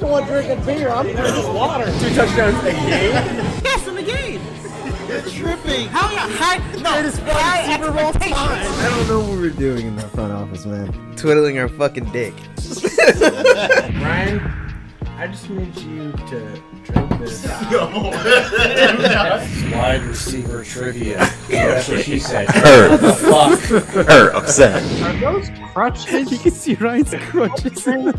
the one drinking beer. I'm drinking water. 2 touchdowns a game? Yes, in the game. You're tripping. How high? No, It is high Super Bowl time. I don't know what we're doing in the front office, man. Twiddling our fucking dick. Ryan, I just need you to drink this. Wide receiver trivia. That's what she said. What the fuck? Upset. Are those crutches? You can see Ryan's crutches in the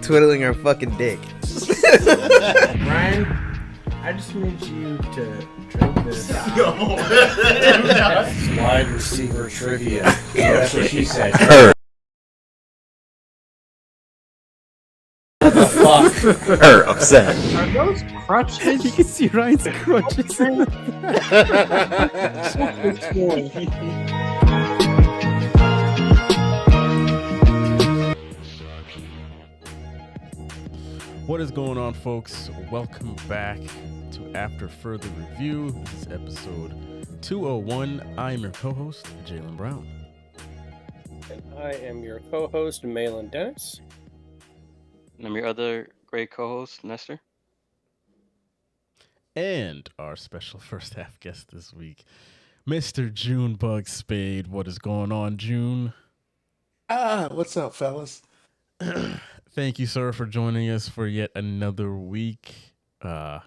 Twiddling our fucking dick. Ryan, I just need you to drink this. Wide receiver trivia. That's what she said. What the fuck? Upset. Are those crutches? You can see Ryan's crutches in the What is going on, folks? Welcome back to After Further Review. This is episode 201. I am your co-host, Jalen Brown. And I am your co-host, Malin Dennis. And I'm your other great co-host, Nestor. And our special first half guest this week, Mr. Junebug Spade. What is going on, June? What's up, fellas? Thank you, sir, for joining us for yet another week. I'd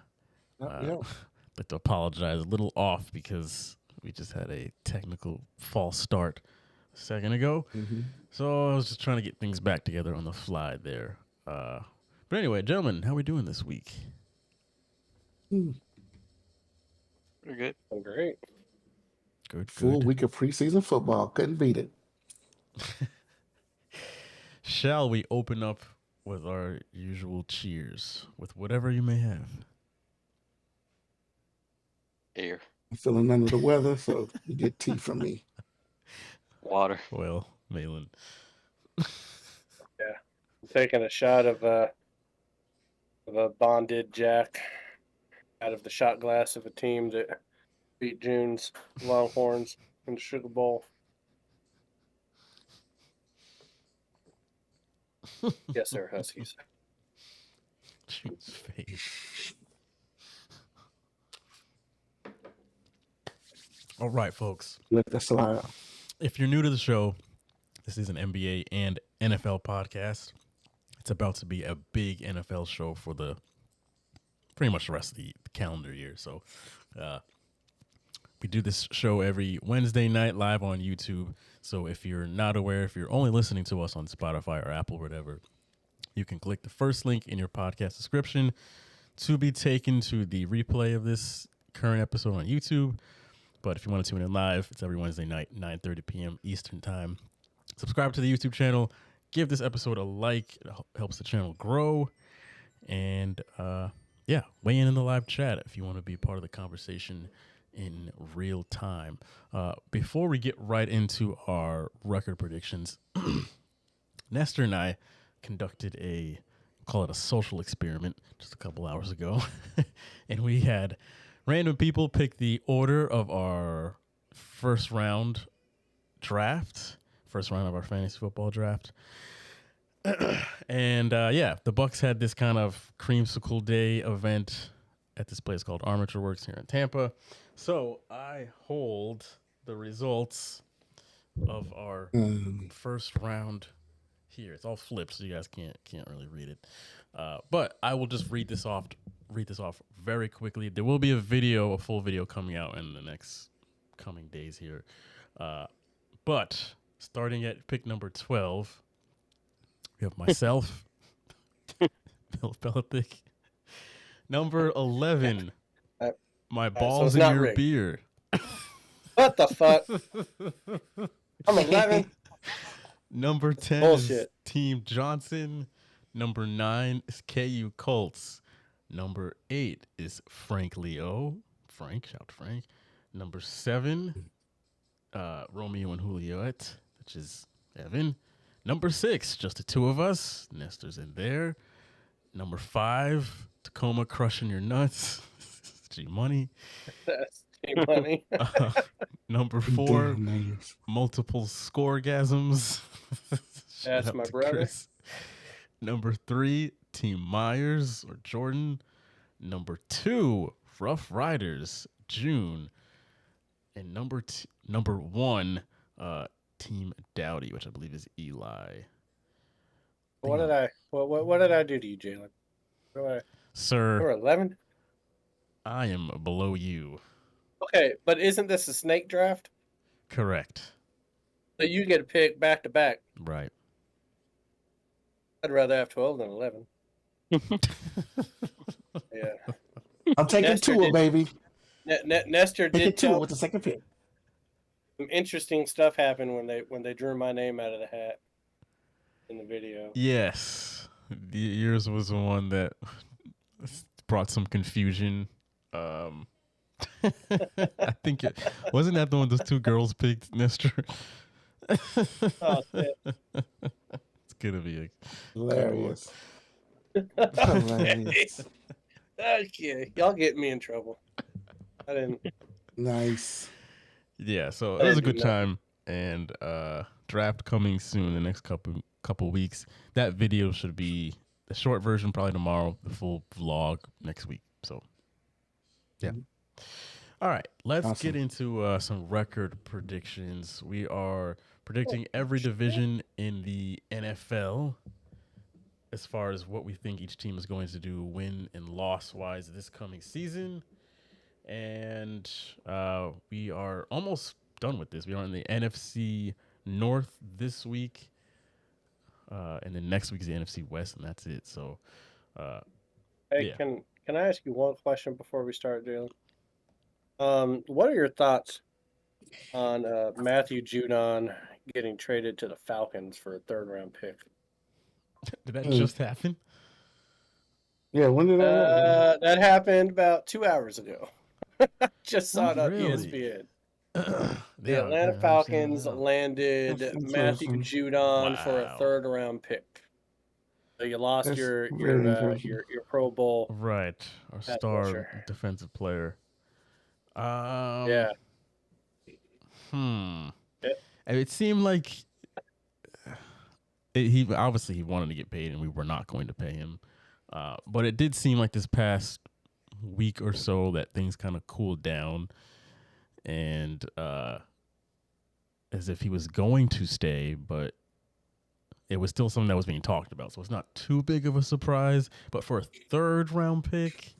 like to apologize, a little off because we just had a technical false start a second ago. So I was just trying to get things back together on the fly there. But anyway, gentlemen, how we doing this week? Pretty good. I'm great. Good. Full week of preseason football. Couldn't beat it. Shall we open up with our usual cheers with whatever you may have? Air. I'm feeling under the weather, so you get tea from me. Water. Well, Malin. I'm taking a shot of a bonded Jack out of the shot glass of a team that beat June's Longhorns in the Sugar Bowl. Yes, sir, Huskies. June's face. All right, folks. Let that slide. If you're new to the show, this is an NBA and NFL podcast. It's about to be a big NFL show for the pretty much the rest of the calendar year. So we do this show every Wednesday night live on YouTube. So if you're not aware, if you're only listening to us on Spotify or Apple or whatever, you can click the first link in your podcast description to be taken to the replay of this current episode on YouTube. But if you want to tune in live, it's every Wednesday night, 9:30 p.m. Eastern Time. Subscribe to the YouTube channel. Give this episode a like. It helps the channel grow. And, weigh in the live chat if you want to be part of the conversation in real time. Before we get right into our record predictions, Nestor and I conducted call it a social experiment just a couple hours ago. And we had random people pick the order of our first round of our fantasy football draft. And the Bucks had this kind of creamsicle day event at this place called Armature Works here in Tampa. So I hold the results of our first round here. It's all flipped, so you guys can't really read it. But I will just read this off very quickly. There will be a full video coming out in the next coming days here. But starting at pick number 12, we have myself, Bill Belichick. Number 11, my balls so in it's not your rigged. beer. What the fuck? I'm 11. Number 10 is Bullshit. Team Johnson. Number 9 is KU Colts. Number 8 is Frank Leo. Frank, shout out to Frank. Number 7, Romeo and Juliet, which is Evan. Number 6, just the two of us. Nestor's in there. Number 5, Tacoma crushing your nuts. G Money. That's money. Number 4, Damn names. multiple scoregasms. Shout That's out my to brother. Chris. Number 3, Team Myers or Jordan. Number 2, Rough Riders, June. And number 1, Team Dowdy, which I believe is Eli. What did I do to you, Jalen? You're Sir, 11. I am below you. Okay, but isn't this a snake draft? Correct. So you get to pick back to back. Right. I'd rather have 12 than 11. Yeah. I'm taking Nestor Tua, did- baby. Nestor Taking did Tua tell with the second pick. some interesting stuff happened when they drew my name out of the hat in the video. Yes. Yours was the one that brought some confusion. I think it wasn't that the one those two girls picked, Nestor. Oh, shit. It's gonna be a Hilarious. Hilarious. Okay, y'all get me in trouble. I didn't. Nice. yeah. So I it was a didn't good do that. time, and draft coming soon. The next couple weeks. That video should be the short version probably tomorrow. The full vlog next week. So yeah. All right, let's Awesome. get into some record predictions. We are predicting every division in the NFL as far as what we think each team is going to do win and loss wise this coming season. And we are almost done with this. We are in the NFC North this week. And then next week is the NFC West, and that's it. So, Hey, Yeah. can I ask you one question before we start, Jalen? What are your thoughts on Matthew Judon getting traded to the Falcons for a third-round pick? did that just happen? Yeah, when did that happen? That happened about 2 hours ago. Just saw it on Really? ESPN. Yeah, The I Atlanta understand Falcons now. landed That's Matthew interesting. Judon for a Wow. third-round pick. So you lost That's your very interesting. your Pro Bowl. Right, our Pass star rusher. defensive player. Yeah. And Yeah. it seemed like he obviously he wanted to get paid, and we were not going to pay him. But it did seem like this past week or so that things kind of cooled down, and as if he was going to stay, but it was still something that was being talked about. So it's not too big of a surprise. But for a third round pick,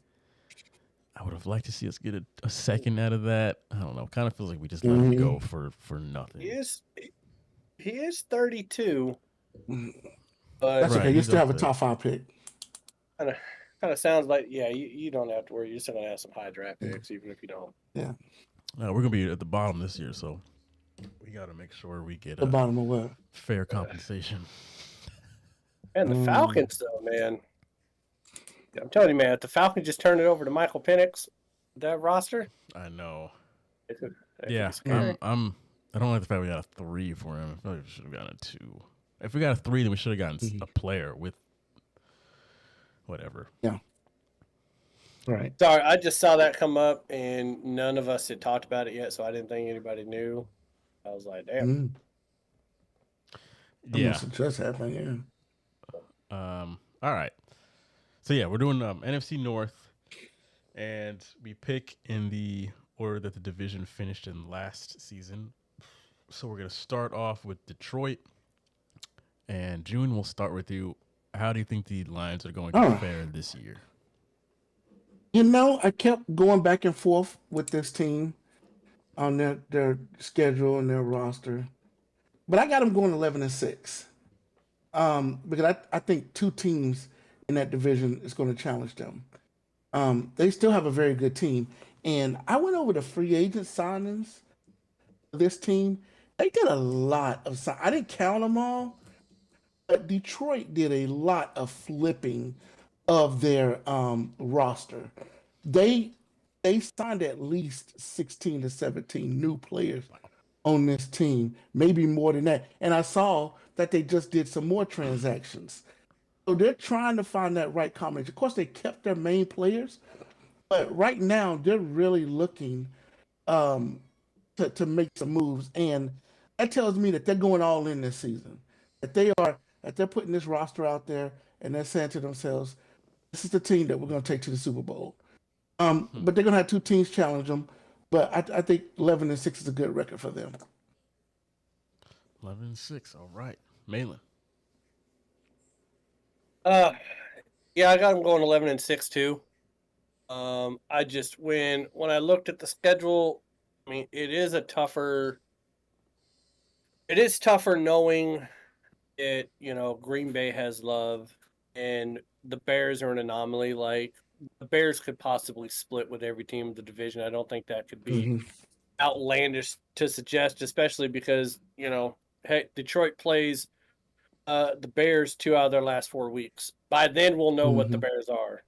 I would have liked to see us get a second out of that. I don't know. Kind of feels like we just let him go for nothing. He is 32, but That's Right, okay. You he's still up have a there. top 5 pick. kind of sounds like you don't have to worry. You're still gonna have some high draft picks, even if you don't. We're gonna be at the bottom this year, so we got to make sure we get The a bottom of what? fair compensation. And the Falcons, though, man. I'm telling you, man, if the Falcons just turned it over to Michael Penix, that roster, I know. it could Yeah, be scary. I don't like the fact we got a 3 for him. I feel like we should have gotten a 2. If we got a 3, then we should have gotten a player with whatever. Right. Sorry, I just saw that come up, and none of us had talked about it yet, so I didn't think anybody knew. I was like, damn. Mm. That Yeah. must have just happened, All right. So yeah, we're doing NFC North, and we pick in the order that the division finished in last season. So we're gonna start off with Detroit, and June. We'll start with you. How do you think the Lions are going to Oh. fare this year? I kept going back and forth with this team on their schedule and their roster, but I got them going 11-6. Because I think two teams in that division is going to challenge them. They still have a very good team, and I went over the free agent signings for this team. They did a lot of. I didn't count them all, but Detroit did a lot of flipping of their roster. They they signed at least 16 to 17 new players on this team, maybe more than that. And I saw that they just did some more transactions. So they're trying to find that right combination. Of course, they kept their main players, but right now they're really looking um, to make some moves, and that tells me that they're going all in this season. That they're putting this roster out there, and they're saying to themselves, "This is the team that we're going to take to the Super Bowl." But they're going to have two teams challenge them. But I think 11-6 is a good record for them. 11-6. All right, Malin. Yeah, I got them going 11-6 too. I just when I looked at the schedule, I mean, it is tougher knowing it, Green Bay has love and the Bears are an anomaly. Like the Bears could possibly split with every team in the division. I don't think that could be outlandish to suggest, especially because, hey, Detroit plays the Bears 2 out of their last 4 weeks. By then we'll know what the Bears are.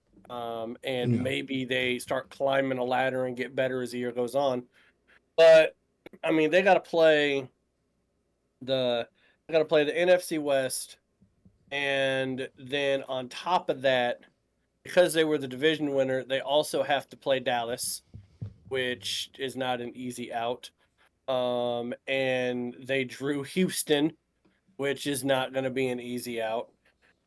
And maybe they start climbing a ladder and get better as the year goes on. But I mean, they got to play the NFC West, and then on top of that, because they were the division winner, they also have to play Dallas, which is not an easy out. And they drew Houston, which is not going to be an easy out.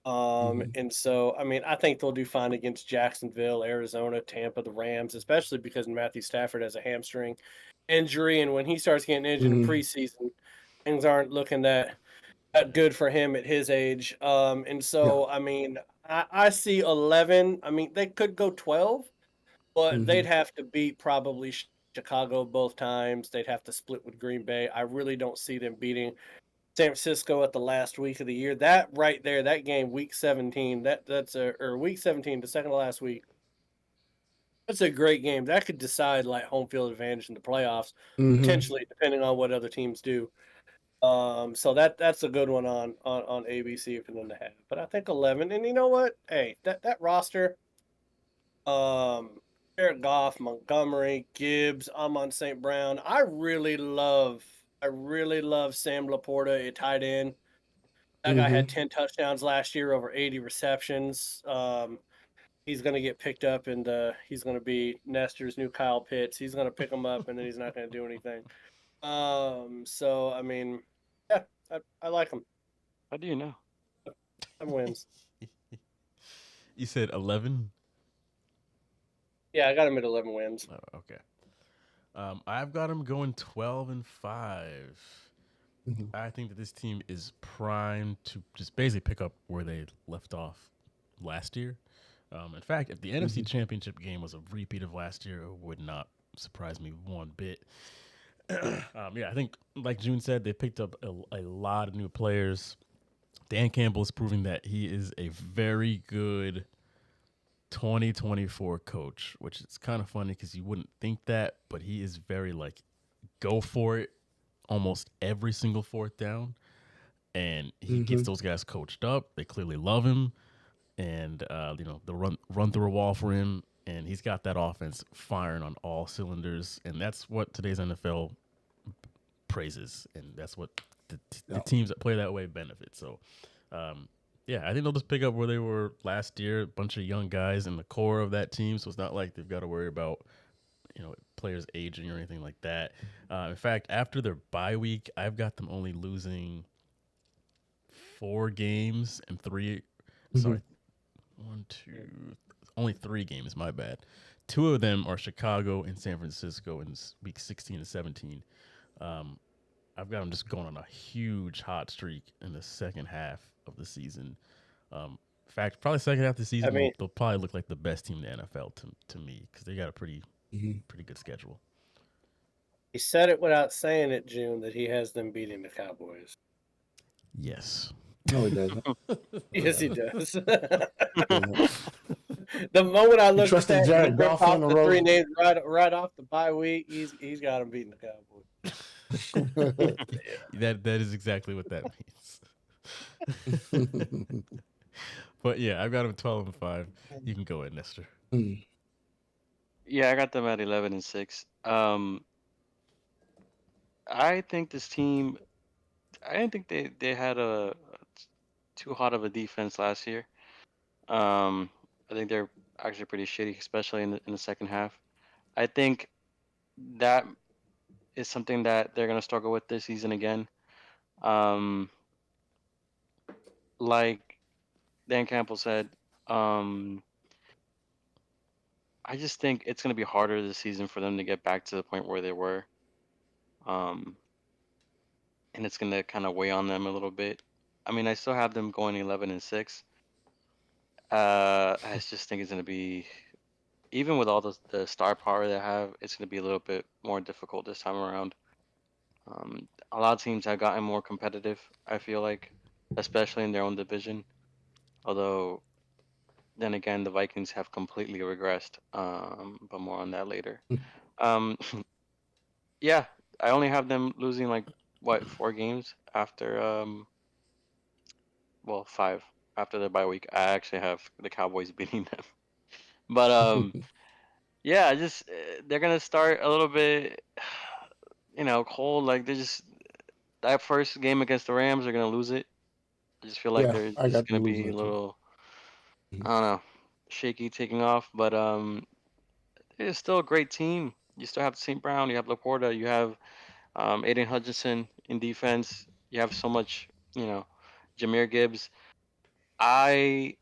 And so, I mean, I think they'll do fine against Jacksonville, Arizona, Tampa, the Rams, especially because Matthew Stafford has a hamstring injury. And when he starts getting injured in preseason, things aren't looking that good for him at his age. And so, I mean, I see 11. I mean, they could go 12, but they'd have to beat probably Chicago both times. They'd have to split with Green Bay. I really don't see them beating San Francisco at the last week of the year. That right there, that game, week 17, or week 17, the second to last week. That's a great game. That could decide like home field advantage in the playoffs, potentially, depending on what other teams do. So that's a good one on ABC for them to have. But I think 11, and you know what? Hey, that roster, Jared Goff, Montgomery, Gibbs, Amon St. Brown. I really love Sam Laporta at tight end. That guy had 10 touchdowns last year, over 80 receptions. He's going to get picked up, and he's going to be Nestor's new Kyle Pitts. He's going to pick him up, and then he's not going to do anything. So, I mean, yeah, I like him. How do you know? 7 wins. You said 11? Yeah, I got him at 11 wins. Oh, okay. I've got him going 12-5. I think that this team is primed to just basically pick up where they left off last year. In fact, if the NFC Championship game was a repeat of last year, it would not surprise me one bit. I think, like June said, they picked up a lot of new players. Dan Campbell is proving that he is a very good 2024 coach, which is kind of funny because you wouldn't think that, but he is very go for it almost every single fourth down, and he gets those guys coached up. They clearly love him, and the run through a wall for him, and he's got that offense firing on all cylinders, and that's what today's NFL praises, and that's what the teams that play that way benefit. So, I think they'll just pick up where they were last year. A bunch of young guys in the core of that team, so it's not like they've got to worry about players aging or anything like that. In fact, after their bye week, I've got them only losing 4 games and 3. Sorry, 1, 2, only 3 games. My bad. 2 of them are Chicago and San Francisco in week 16 and 17. I've got them just going on a huge hot streak in the second half of the season. In fact, probably second half of the season, I mean, they'll probably look like the best team in the NFL to me because they got a pretty good schedule. he said it without saying it, June, that he has them beating the Cowboys. Yes. No, he doesn't. Yes, he does. Doesn't. The moment I looked at trusted that, he Jared ripped Goff off on the the road? 3 names right off the bye week. He's got him beating the Cowboys. That is exactly what that means. But yeah, I've got them 12-5. You can go ahead, Nestor. Yeah, I got them at 11-6. I think this team. I didn't think they had a too hot of a defense last year. I think they're actually pretty shitty, especially in the second half. I think that is something that they're gonna struggle with this season again. Like Dan Campbell said, I just think it's gonna be harder this season for them to get back to the point where they were. And it's gonna kind of weigh on them a little bit. I mean, I still have them going 11-6. I just think it's gonna be, even with all the star power they have, it's gonna be a little bit more difficult this time around. A lot of teams have gotten more competitive, I feel like, especially in their own division. Although, then again, the Vikings have completely regressed. But more on that later. Um, yeah, I only have them losing like 4 games after well, 5 after the bye week. I actually have the Cowboys beating them. But yeah, just they're gonna start a little bit, cold. Like they just that first game against the Rams, they're gonna lose it. I just feel like Yeah, they're I just got gonna them losing be a it too. little, I don't know, shaky taking off. But it's still a great team. You still have St. Brown, you have Laporta, you have Aiden Hutchinson in defense. You have so much, Jameer Gibbs. I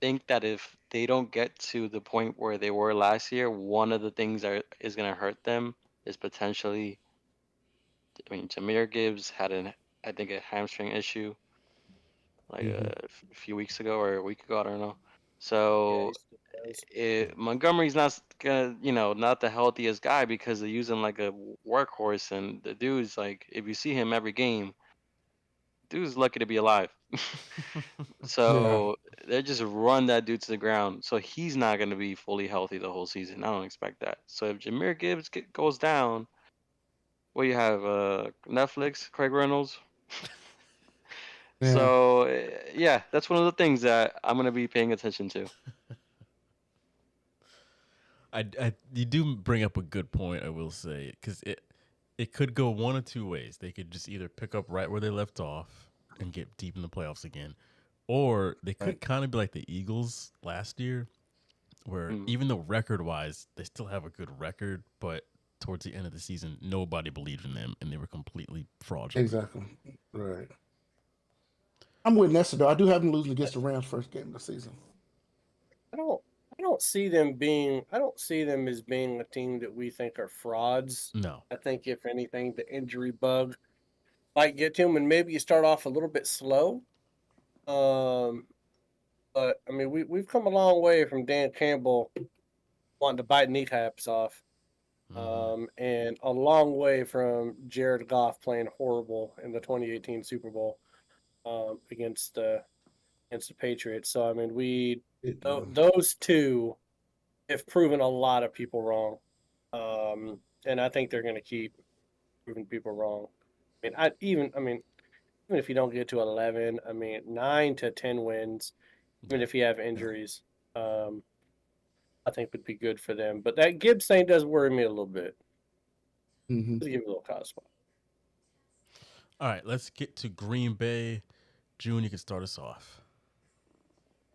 think that if they don't get to the point where they were last year, one of the things that is going to hurt them is potentially. I mean, Jameer Gibbs had I think, a hamstring issue like a few weeks ago or a week ago. I don't know. Yeah, So he still does. Montgomery's not gonna, not the healthiest guy because they use him like a workhorse, and the dude's like, if you see him every game, dude's lucky to be alive. So they just run that dude to the ground. So he's not going to be fully healthy the whole season. I don't expect that. So if Jameer Gibbs goes down, what do you have? Netflix, Craig Reynolds. Yeah. So yeah, that's one of the things that I'm going to be paying attention to. You do bring up a good point, I will say, because it could go one of two ways. They could just either pick up right where they left off and get deep in the playoffs again, or they could kind of be like the Eagles last year, where even though record-wise they still have a good record, but towards the end of the season, nobody believed in them and they were completely fraudulent. Exactly. Right. I'm with Nestor though. I do have them losing against the Rams first game of the season. I don't see them as being a team that we think are frauds. No. I think if anything, the injury bug might get to them, and maybe you start off a little bit slow. But I mean, we've come a long way from Dan Campbell wanting to bite kneecaps off, and a long way from Jared Goff playing horrible in the 2018 Super Bowl against the Patriots. So I mean, those two have proven a lot of people wrong, and I think they're going to keep proving people wrong. I mean, even if you don't get to 11, I mean, 9 to 10 wins, even if you have injuries, I think would be good for them. But that Gibbs thing does worry me a little bit. Just give me a little cause spot. All right, let's get to Green Bay. June, you can start us off.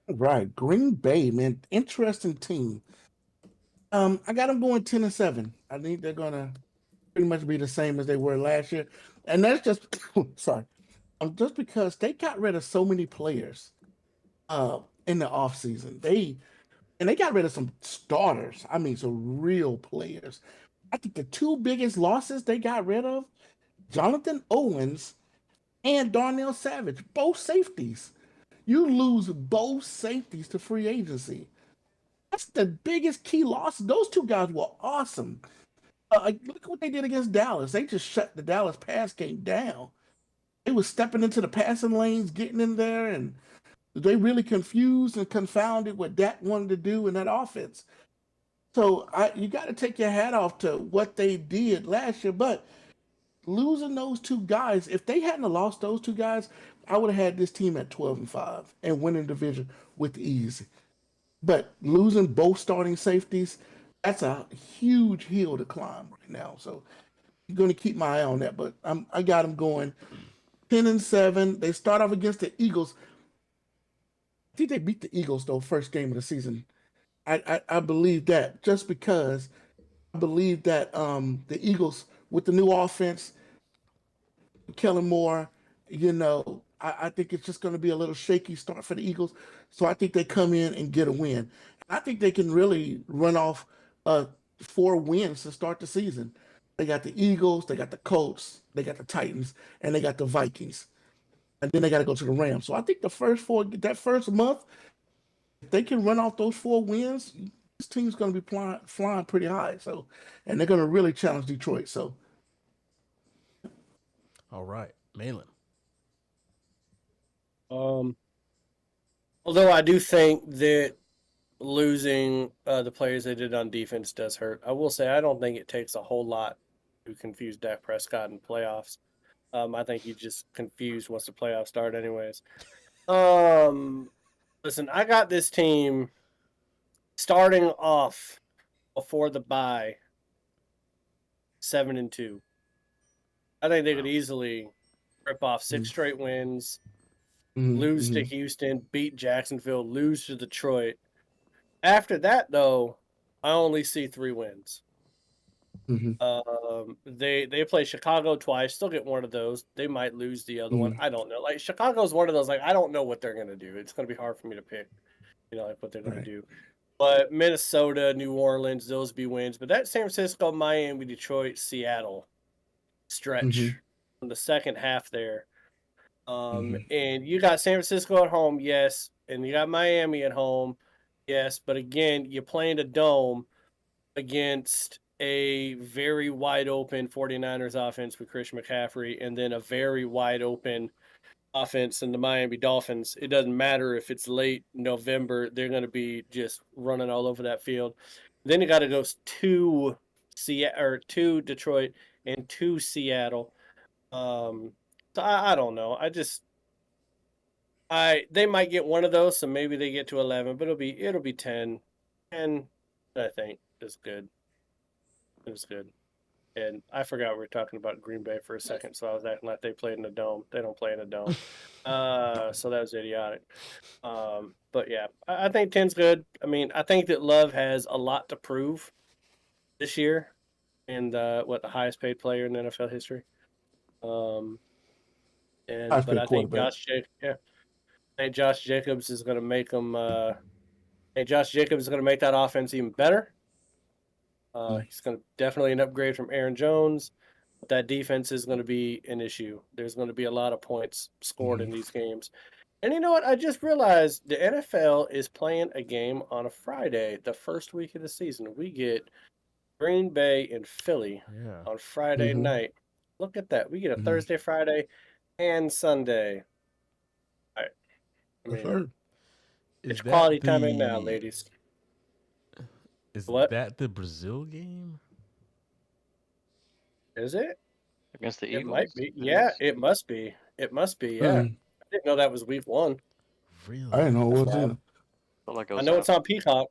Right. Green Bay, man. Interesting team. I got them going 10-7. I think they're gonna pretty much be the same as they were last year. And that's just sorry. Just because they got rid of so many players in the offseason. They and they got rid of some starters. I mean, some real players. I think the two biggest losses they got rid of, Jonathan Owens and Darnell Savage, both safeties. You lose both safeties to free agency. That's the biggest key loss. Those two guys were awesome. Look what they did against Dallas. They just shut the Dallas pass game down. They was stepping into the passing lanes, getting in there, and they really confused and confounded what Dak wanted to do in that offense. So you got to take your hat off to what they did last year. But losing those two guys, if they hadn't lost those two guys, I would have had this team at 12-5 and winning division with ease. But losing both starting safeties, that's a huge hill to climb right now. So I'm going to keep my eye on that. But I got them going 10-7. They start off against the Eagles. I think they beat the Eagles though first game of the season. I believe that just because I believe that the Eagles with the new offense, Kellen Moore, I think it's just going to be a little shaky start for the Eagles. So I think they come in and get a win. I think they can really run off 4 wins to start the season. They got the Eagles, they got the Colts, they got the Titans, and they got the Vikings. And then they got to go to the Rams. So I think that first month, if they can run off those 4 wins, this team's going to be flying pretty high. So, and they're going to really challenge Detroit. So, All right, Malin. Although I do think that losing the players they did on defense does hurt. I will say I don't think it takes a whole lot to confuse Dak Prescott in playoffs. I think he's just confused once the playoffs start anyways. Listen, I got this team starting off before the bye 7-2. I think they could easily rip off 6 straight wins, lose to Houston, beat Jacksonville, lose to Detroit. After that, though, I only see 3 wins. They play Chicago twice, still get one of those. They might lose the other one. I don't know. Like Chicago's one of those, like I don't know what they're gonna do. It's gonna be hard for me to pick, like what they're gonna do. But Minnesota, New Orleans, those be wins. But that San Francisco, Miami, Detroit, Seattle stretch from the second half there. And you got San Francisco at home, yes, and you got Miami at home, yes. But again, you're playing a dome against a very wide open 49ers offense with Christian McCaffrey, and then a very wide open offense in the Miami Dolphins. It doesn't matter if it's late November, they're going to be just running all over that field. Then you got to go to Detroit and to Seattle. So I don't know. They might get one of those, so maybe they get to 11, but it'll be 10. And I think is good. It was good. And I forgot we were talking about Green Bay for a second, so I was acting like they played in a dome. They don't play in a dome. So that was idiotic. But yeah, I think 10's good. I mean, I think that Love has a lot to prove this year, and the highest paid player in NFL history. But I think Josh Jacobs is going to make them. Josh Jacobs is going to make that offense even better. He's going to definitely an upgrade from Aaron Jones. But that defense is going to be an issue. There's going to be a lot of points scored in these games. And you know what? I just realized the NFL is playing a game on a Friday, the first week of the season. We get Green Bay and Philly on Friday night. Look at that. We get a Thursday, Friday, and Sunday. All right. I mean, it's quality time in now, ladies. Is that the Brazil game? Is it? Against the Eagles? It might be. It must be. It must be, yeah. I didn't know that was week 1. Really? I didn't know what was in. I know it's on Peacock,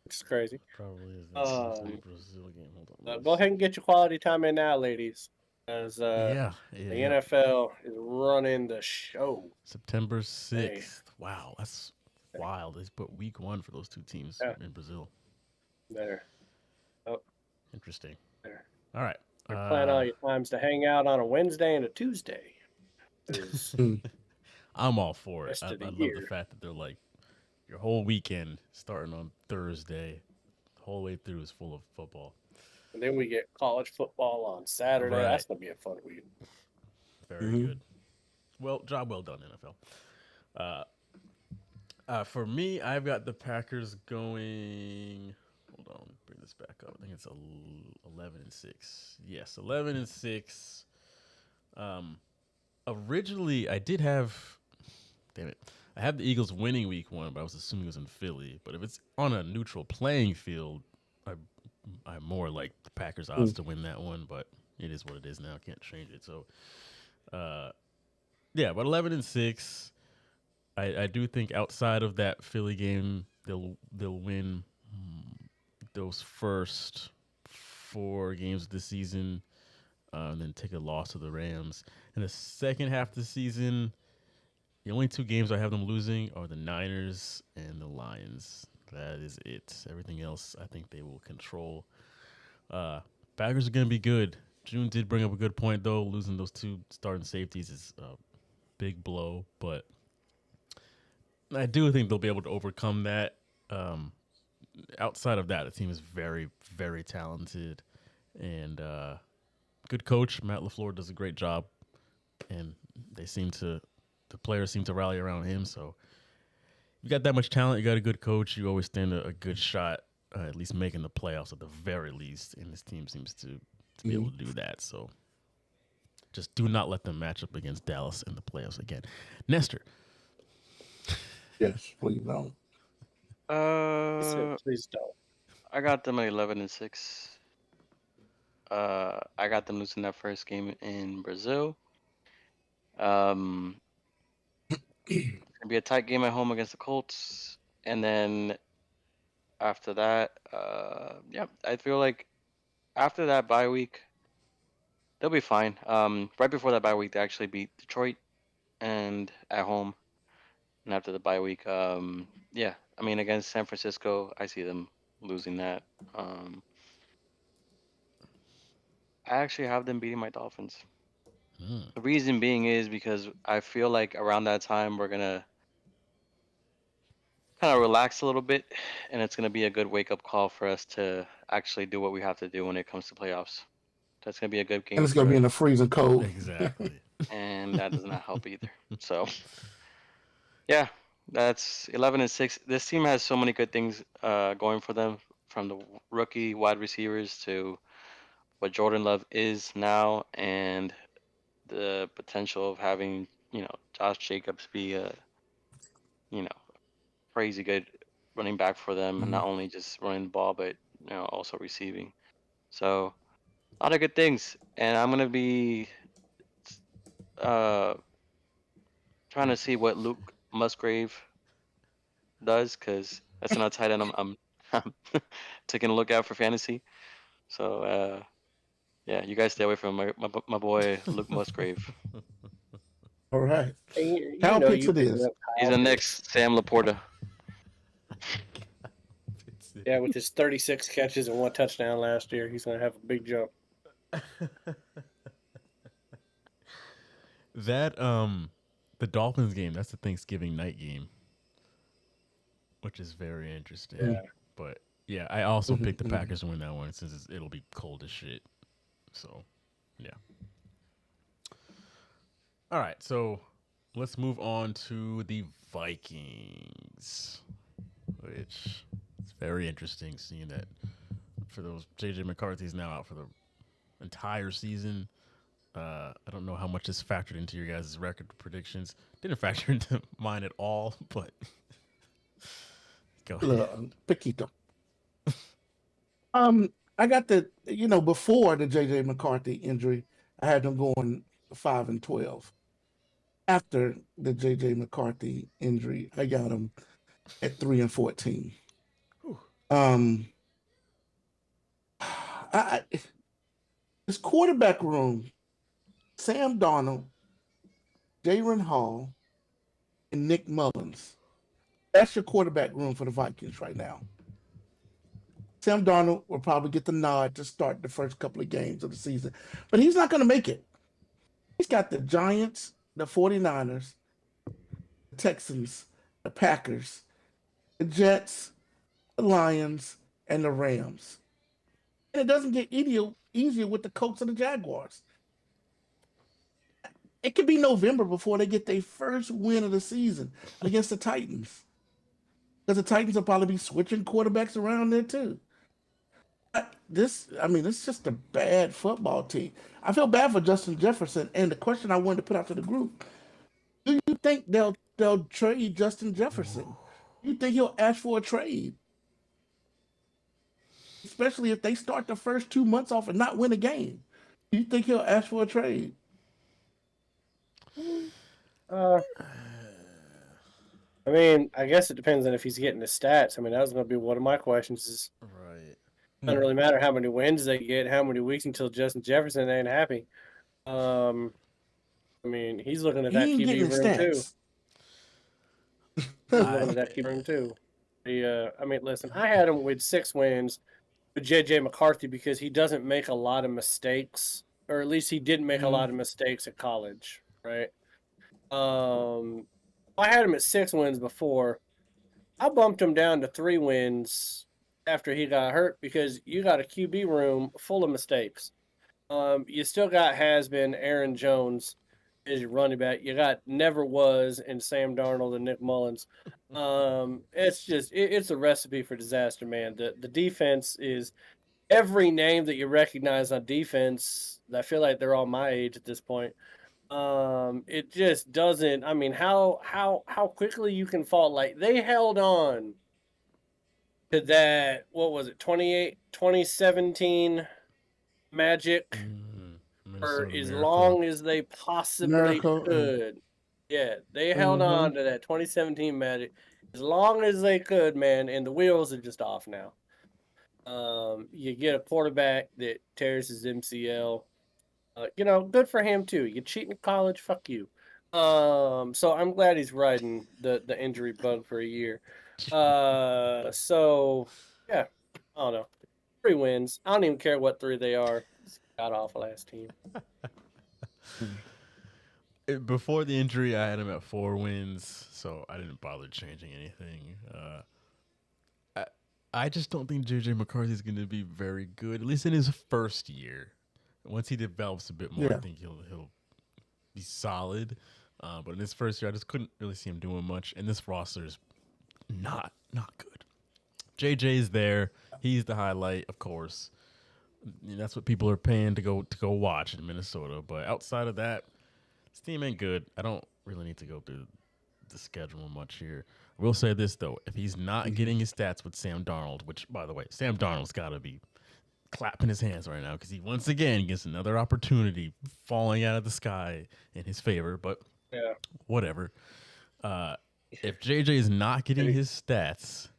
which is crazy. Probably is the Brazil game. Hold on. Go ahead and get your quality time in now, ladies. As the NFL is running the show. September 6th. Wow, that's wild. They put week 1 for those 2 teams in Brazil. There. Oh. Interesting. There. All right. Plan all your times to hang out on a Wednesday and a Tuesday. I'm all for it. I love the fact that they're like, your whole weekend starting on Thursday, the whole way through is full of football. And then we get college football on Saturday. Right. That's gonna be a fun week. Very good. Well, job well done, NFL. For me, I've got the Packers going. Hold on, let me bring this back up. I think it's 11-6. Yes, 11-6. Originally, I did have. Damn it. I have the Eagles winning week 1, but I was assuming it was in Philly. But if it's on a neutral playing field, I more like the Packers' odds to win that one. But it is what it is now. Can't change it. So, yeah, but 11-6. I do think outside of that Philly game, they'll win those first 4 games of the season, and then take a loss to the Rams. In the second half of the season, the only 2 games I have them losing are the Niners and the Lions. That is it. Everything else, I think they will control. Packers are going to be good. June did bring up a good point, though. Losing those 2 starting safeties is a big blow, but I do think they'll be able to overcome that. Outside of that, the team is very, very talented and good coach. Matt LaFleur does a great job, and the players seem to rally around him. So you got that much talent, you got a good coach, you always stand a good shot, at least making the playoffs at the very least. And this team seems to be able to do that. So just do not let them match up against Dallas in the playoffs again. Nestor. Yes, please don't. Please don't. I got them at 11-6. I got them losing that first game in Brazil. It's gonna be a tight game at home against the Colts, and then after that, yeah, I feel like after that bye week, they'll be fine. Right before that bye week, they actually beat Detroit and at home, and after the bye week, yeah, I mean against San Francisco, I see them losing that. I actually have them beating my Dolphins. The reason being is because I feel like around that time we're gonna kind of relax a little bit, and it's gonna be a good wake up call for us to actually do what we have to do when it comes to playoffs. That's gonna be a good game And it's going to for be in us, the freezing cold. Exactly. and that does not help either. So, yeah, that's 11-6. This team has so many good things going for them, from the rookie wide receivers to what Jordan Love is now, and the potential of having, Josh Jacobs be a, crazy good running back for them, and not only just running the ball, but also receiving. So a lot of good things, and I'm gonna be uh trying to see what Luke Musgrave does, because that's another tight end I'm taking a look at for fantasy. So yeah, you guys stay away from my boy Luke Musgrave. All right. And Kyle picks you it picking is. up He's Kyle the Pitts. next Sam Laporta. Yeah, with his 36 catches and 1 touchdown last year, he's going to have a big jump. That the Dolphins game, that's the Thanksgiving night game, which is very interesting. Yeah. But yeah, I also picked the Packers to win that one since it'll be cold as shit. So, yeah. All right, so let's move on to the Vikings, which is very interesting seeing that for those JJ McCarthy's now out for the entire season. I don't know how much is factored into your guys' record predictions. Didn't factor into mine at all, but go ahead. Piquito. I got before the JJ McCarthy injury, I had them going 5-12. After the JJ McCarthy injury, I got them at 3-14. This quarterback room, Sam Darnold, Jaron Hall, and Nick Mullins. That's your quarterback room for the Vikings right now. Sam Darnold will probably get the nod to start the first couple of games of the season, but he's not going to make it. He's got the Giants, the 49ers, the Texans, the Packers, the Jets, the Lions, and the Rams. And it doesn't get easier with the Colts and the Jaguars. It could be November before they get their first win of the season against the Titans. Because the Titans will probably be switching quarterbacks around there too. It's just a bad football team. I feel bad for Justin Jefferson. And the question I wanted to put out to the group: do you think they'll trade Justin Jefferson? You think he'll ask for a trade? Especially if they start the first 2 months off and not win a game. Do you think he'll ask for a trade? I mean, I guess it depends on if he's getting the stats. I mean, that was going to be one of my questions. Is Right. it doesn't really matter how many wins they get, how many weeks until Justin Jefferson ain't happy. I mean, he's looking at that He ain't getting QB his room too. stats. He's looking at that QB room too. I mean, listen, I had him with 6 wins with JJ McCarthy because he doesn't make a lot of mistakes, or at least he didn't make a lot of mistakes at college, right? I had him at 6 wins before. I bumped him down to 3 wins after he got hurt because you got a QB room full of mistakes. You still got has-been Aaron Jones as your running back. You got never was and Sam Darnold and Nick Mullins. It's a recipe for disaster, man. The defense is every name that you recognize on defense. I feel like they're all my age at this point. It just doesn't. I mean, how quickly you can fall. Like they held on to that. What was it? 2017 Magic for as long as they possibly Miracle. could. Yeah, they held on to that 2017 Magic as long as they could, man. And the wheels are just off now. You get a quarterback that tears his MCL. Good for him too. You cheat in college, fuck you. So I'm glad he's riding the injury bug for a year. So yeah, I don't know. 3 wins. I don't even care what 3 they are. It's god awful last team. Before the injury, I had him at 4 wins, so I didn't bother changing anything. I just don't think JJ McCarthy is going to be very good, at least in his first year. Once he develops a bit more, I think he'll be solid. But in his first year, I just couldn't really see him doing much. And this roster is not good. JJ's there. He's the highlight, of course. And that's what people are paying to go watch in Minnesota. But outside of that, this team ain't good. I don't really need to go through the schedule much here. I will say this, though. If he's not getting his stats with Sam Darnold, which, by the way, Sam Darnold's got to be clapping his hands right now because he once again gets another opportunity falling out of the sky in his favor. But whatever. If JJ is not getting his stats,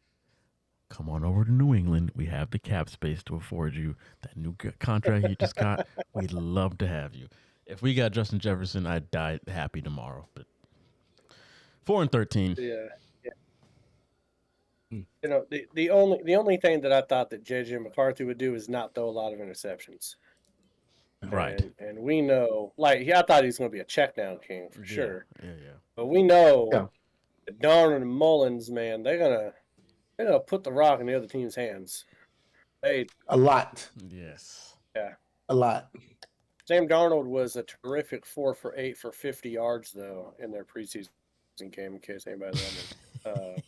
come on over to New England. We have the cap space to afford you that new contract you just got. We'd love to have you. If we got Justin Jefferson, I'd die happy tomorrow. But 4-13. Yeah. The only thing that I thought that JJ McCarthy would do is not throw a lot of interceptions. Right. And we know, I thought he was going to be a check down king for sure. Yeah. But we know that Darnold and Mullins, man, they're gonna put the rock in the other team's hands. A lot. Yes. Yeah. A lot. Sam Darnold was a terrific 4 for 8 for 50 yards though in their preseason game. In case anybody wonders.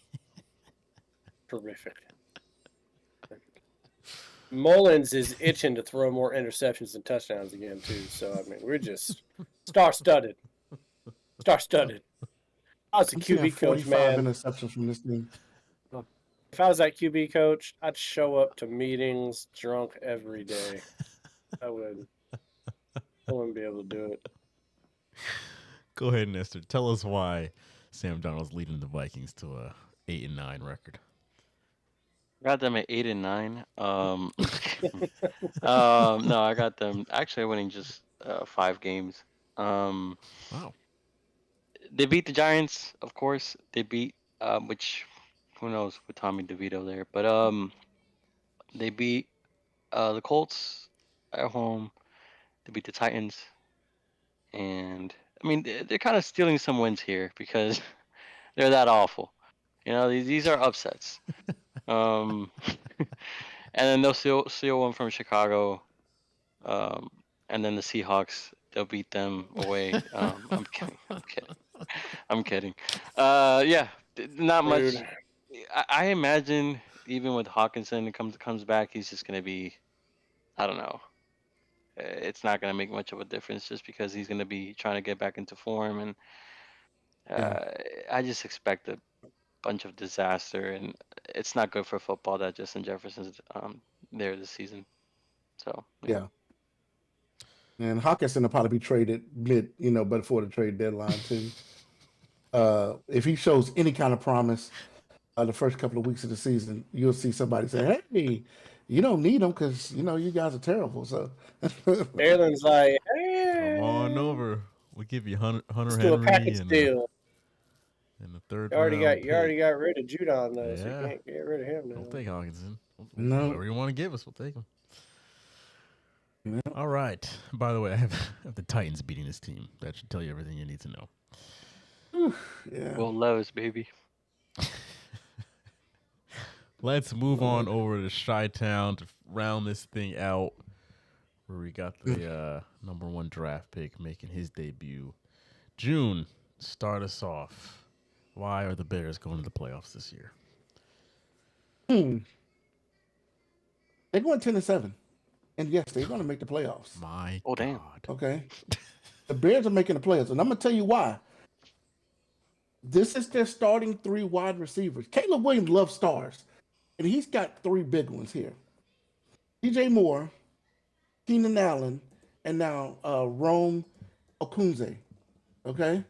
Terrific. Mullins is itching to throw more interceptions and touchdowns again too. So I mean, we're just star-studded. Star-studded. I was a QB coach, man. Interceptions from this team. If I was that QB coach, I'd show up to meetings drunk every day. I would. I wouldn't be able to do it. Go ahead, Nestor. Tell us why Sam Darnold's leading the Vikings to a 8-9 record. Got them at 8-9. No, I got them actually winning just 5 games. Wow. They beat the Giants, of course. They beat, which who knows with Tommy DeVito there, but they beat the Colts at home. They beat the Titans, and I mean they're kind of stealing some wins here because they're that awful. You know, these are upsets. Um, and then they'll steal one from Chicago. Um, and then the Seahawks, they'll beat them away. I'm kidding. I'm kidding. I'm kidding. Yeah, not much. Rude. I imagine even with Hawkinson comes back, he's just gonna be. I don't know. It's not gonna make much of a difference just because he's gonna be trying to get back into form, and Yeah. I just expect a bunch of disaster, and it's not good for football that Justin Jefferson's there this season. So Yeah. And Hawkinson will probably be traded but before the trade deadline too. If he shows any kind of promise the first couple of weeks of the season, you'll see somebody say, "Hey, you don't need him because you guys are terrible." So, Maryland's like, Come on hey, over. We'll give you Hunter let's do a Henry package in deal. the third You already round got pick. rid of Judon though, so you Yeah. can't get rid of him We'll now. take Hawkinson. No. Whatever you want to give us, we'll take him. Yeah. All right. By the way, I have the Titans beating this team. That should tell you everything you need to know. Yeah. Will Levis, baby. Let's move on over to Chi-Town to round this thing out, where we got the number 1 draft pick making his debut. June, start us off. Why are the Bears going to the playoffs this year? They're going 10-7, and yes, they're going to make the playoffs. My Oh, damn. God. Okay, the Bears are making the playoffs, and I'm going to tell you why. This is their starting 3 wide receivers. Caleb Williams loves stars, and he's got 3 big ones here: DJ Moore, Keenan Allen, and now Rome Okunze. Okay,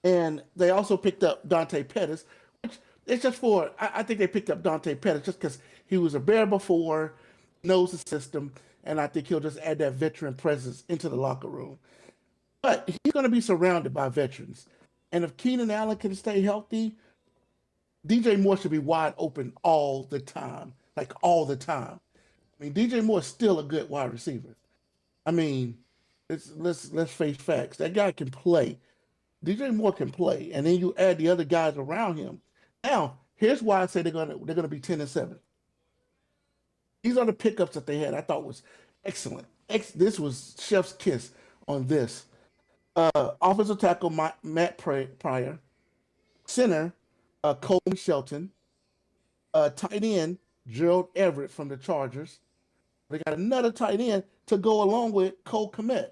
and they also picked up Dante Pettis, which it's just for. I think they picked up Dante Pettis just because he was a Bear before, knows the system, and I think he'll just add that veteran presence into the locker room. But he's going to be surrounded by veterans. And if Keenan Allen can stay healthy, DJ Moore should be wide open all the time. Like all the time. I mean, DJ Moore is still a good wide receiver. I mean, let's face facts. That guy can play. DJ Moore can play. And then you add the other guys around him. Now, here's why I say they're gonna be 10-7. These are the pickups that they had. I thought was excellent. This was chef's kiss on this. Offensive tackle Matt Pryor, center Coleman Shelton, tight end Gerald Everett from the Chargers. They got another tight end to go along with Cole Kmet.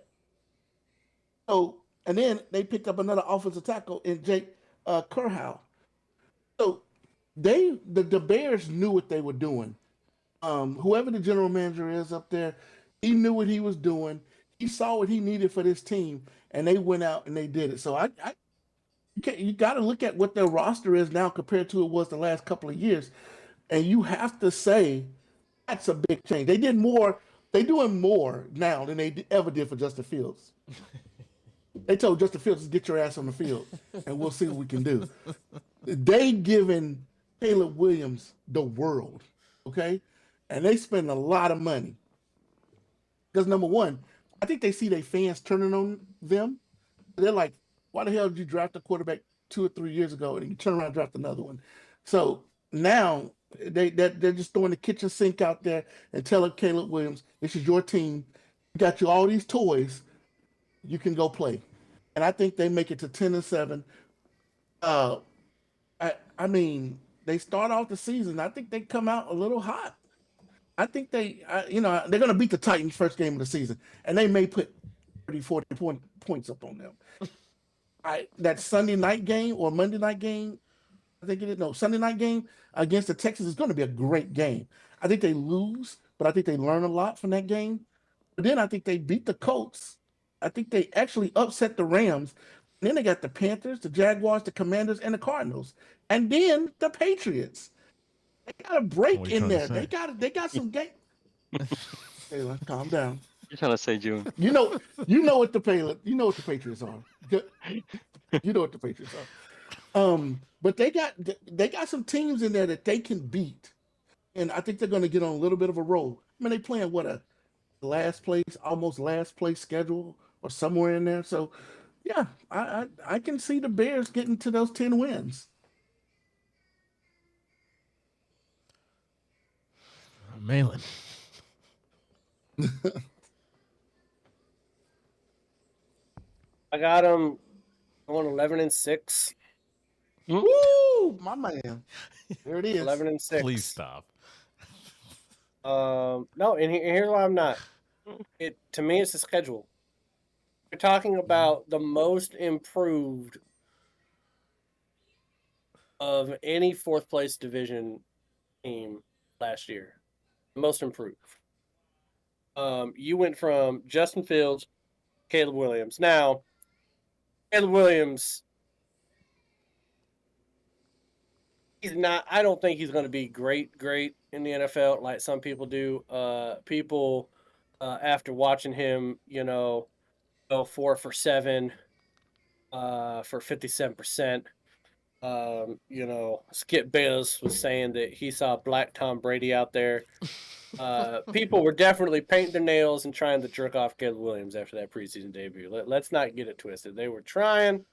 So, and then they picked up another offensive tackle in Jake Kerhow. So the Bears knew what they were doing. Whoever the general manager is up there, he knew what he was doing. He saw what he needed for this team, and they went out and they did it. So you got to look at what their roster is now compared to it was the last couple of years, and you have to say that's a big change. They did more. They're doing more now than they ever did for Justin Fields. They told Justin Fields to get your ass on the field, and we'll see what we can do. They giving Caleb Williams the world, okay, and they spend a lot of money because number one, I think they see their fans turning on them. They're like, why the hell did you draft a quarterback 2 or 3 years ago and you turn around and draft another one? So now they're just throwing the kitchen sink out there and telling Caleb Williams, this is your team. We got you all these toys. You can go play. And I think they make it to 10-7. I mean, they start off the season. I think they come out a little hot. I think they're going to beat the Titans first game of the season, and they may put 30, 40 points up on them. That Sunday night game or Monday night game, I think it is. No, Sunday night game against the Texans is going to be a great game. I think they lose, but I think they learn a lot from that game. But then I think they beat the Colts. I think they actually upset the Rams. And then they got the Panthers, the Jaguars, the Commanders, and the Cardinals. And then the Patriots. They got a break in there. They got some game. Taylor, calm down. You're trying to say June. You know what the Patriots are. You know what the Patriots are. But they got some teams in there that they can beat. And I think they're gonna get on a little bit of a roll. I mean, they playing what a almost last place schedule or somewhere in there. So yeah, I can see the Bears getting to those 10 wins. Malin. I got them going 11-6. Woo, my man. There it is. 11-6. Please stop. No, and here's why I'm not. To me, it's the schedule. You're talking about the most improved of any fourth place division team last year. Most improved. You went from Justin Fields, Caleb Williams. Now, Caleb Williams, I don't think he's going to be great in the NFL like some people do. People, after watching him, go 4 for 7 for 57%. Skip Bayless was saying that he saw Black Tom Brady out there. People were definitely painting their nails and trying to jerk off Caleb Williams after that preseason debut. Let's not get it twisted. They were trying.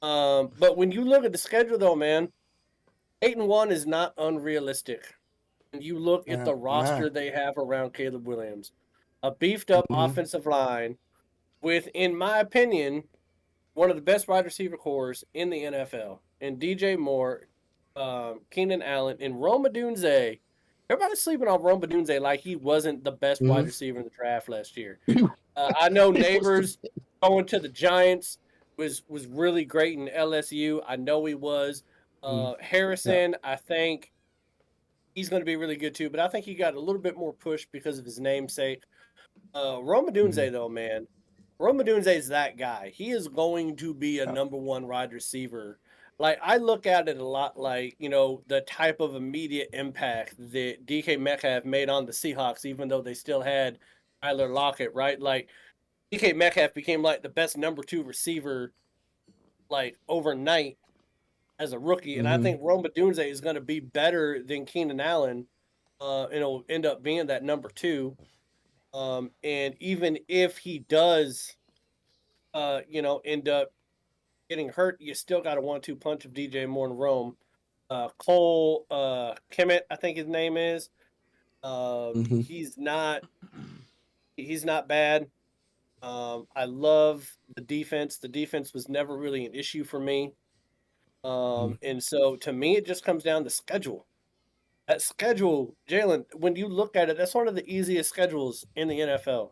But when you look at the schedule, though, man, 8-1 is not unrealistic. And you look at the roster they have around Caleb Williams, a beefed up offensive line with, in my opinion, one of the best wide receiver cores in the NFL. And DJ Moore, Keenan Allen, and Rome Odunze. Everybody's sleeping on Rome Odunze like he wasn't the best wide receiver in the draft last year. I know Neighbors going to the Giants was really great in LSU. I know he was. Harrison, I think he's going to be really good too, but I think he got a little bit more push because of his namesake. Rome Odunze, though, man. Rome Odunze is that guy. He is going to be a number one wide receiver. Like, I look at it a lot like, the type of immediate impact that DK Metcalf made on the Seahawks, even though they still had Tyler Lockett, right? Like, DK Metcalf became, like, the best number 2 receiver, like, overnight as a rookie. And I think Rome Odunze is going to be better than Keenan Allen. And it'll end up being that number 2. And even if he does, end up getting hurt, you still got a 1-2 punch of DJ Moore and Rome. Cole Kemet, I think his name is. He's not bad. I love the defense. The defense was never really an issue for me. And so to me, it just comes down to schedule. That schedule, Jalen, when you look at it, that's one of the easiest schedules in the NFL.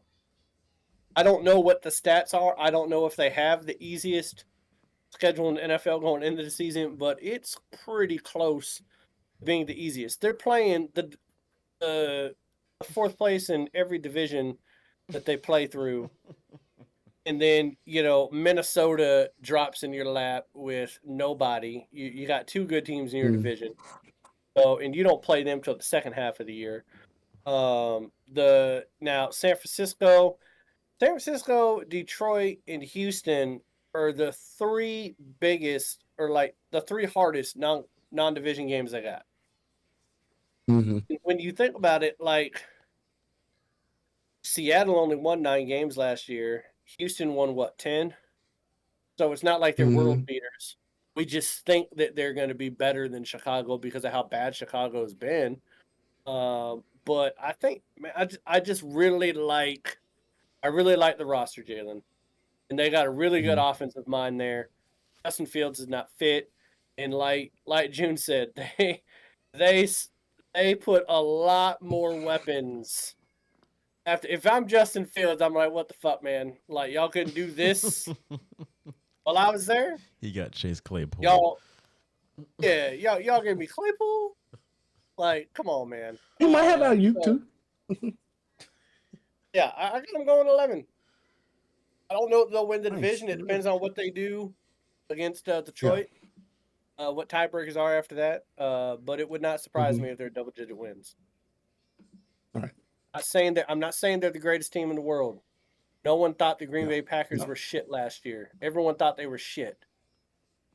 I don't know what the stats are. I don't know if they have the easiest schedule in the NFL going into the season, but it's pretty close to being the easiest. They're playing the fourth place in every division that they play through. And then, Minnesota drops in your lap with nobody. You got 2 good teams in your division. So, and you don't play them till the second half of the year. Now San Francisco, Detroit, and Houston are the 3 biggest, or like the 3 hardest non-division games I got. When you think about it, like Seattle only won 9 games last year. Houston won 10? So it's not like they're world beaters. We just think that they're going to be better than Chicago because of how bad Chicago has been. But I think, man, I really like the roster, Jalen. And they got a really good offensive mind there. Justin Fields is not fit. And like June said, they put a lot more weapons. If I'm Justin Fields, I'm like, what the fuck, man? Like, y'all couldn't do this while I was there? He got Chase Claypool. Y'all gave me Claypool? Like, come on, man. You might have out you too. Yeah, I got them going 11. I don't know if they'll win the division. It depends on what they do against Detroit, what tiebreakers are after that. But it would not surprise me if they're double-digit wins. All right. I'm not saying they're the greatest team in the world. No one thought the Green Bay Packers were shit last year. Everyone thought they were shit.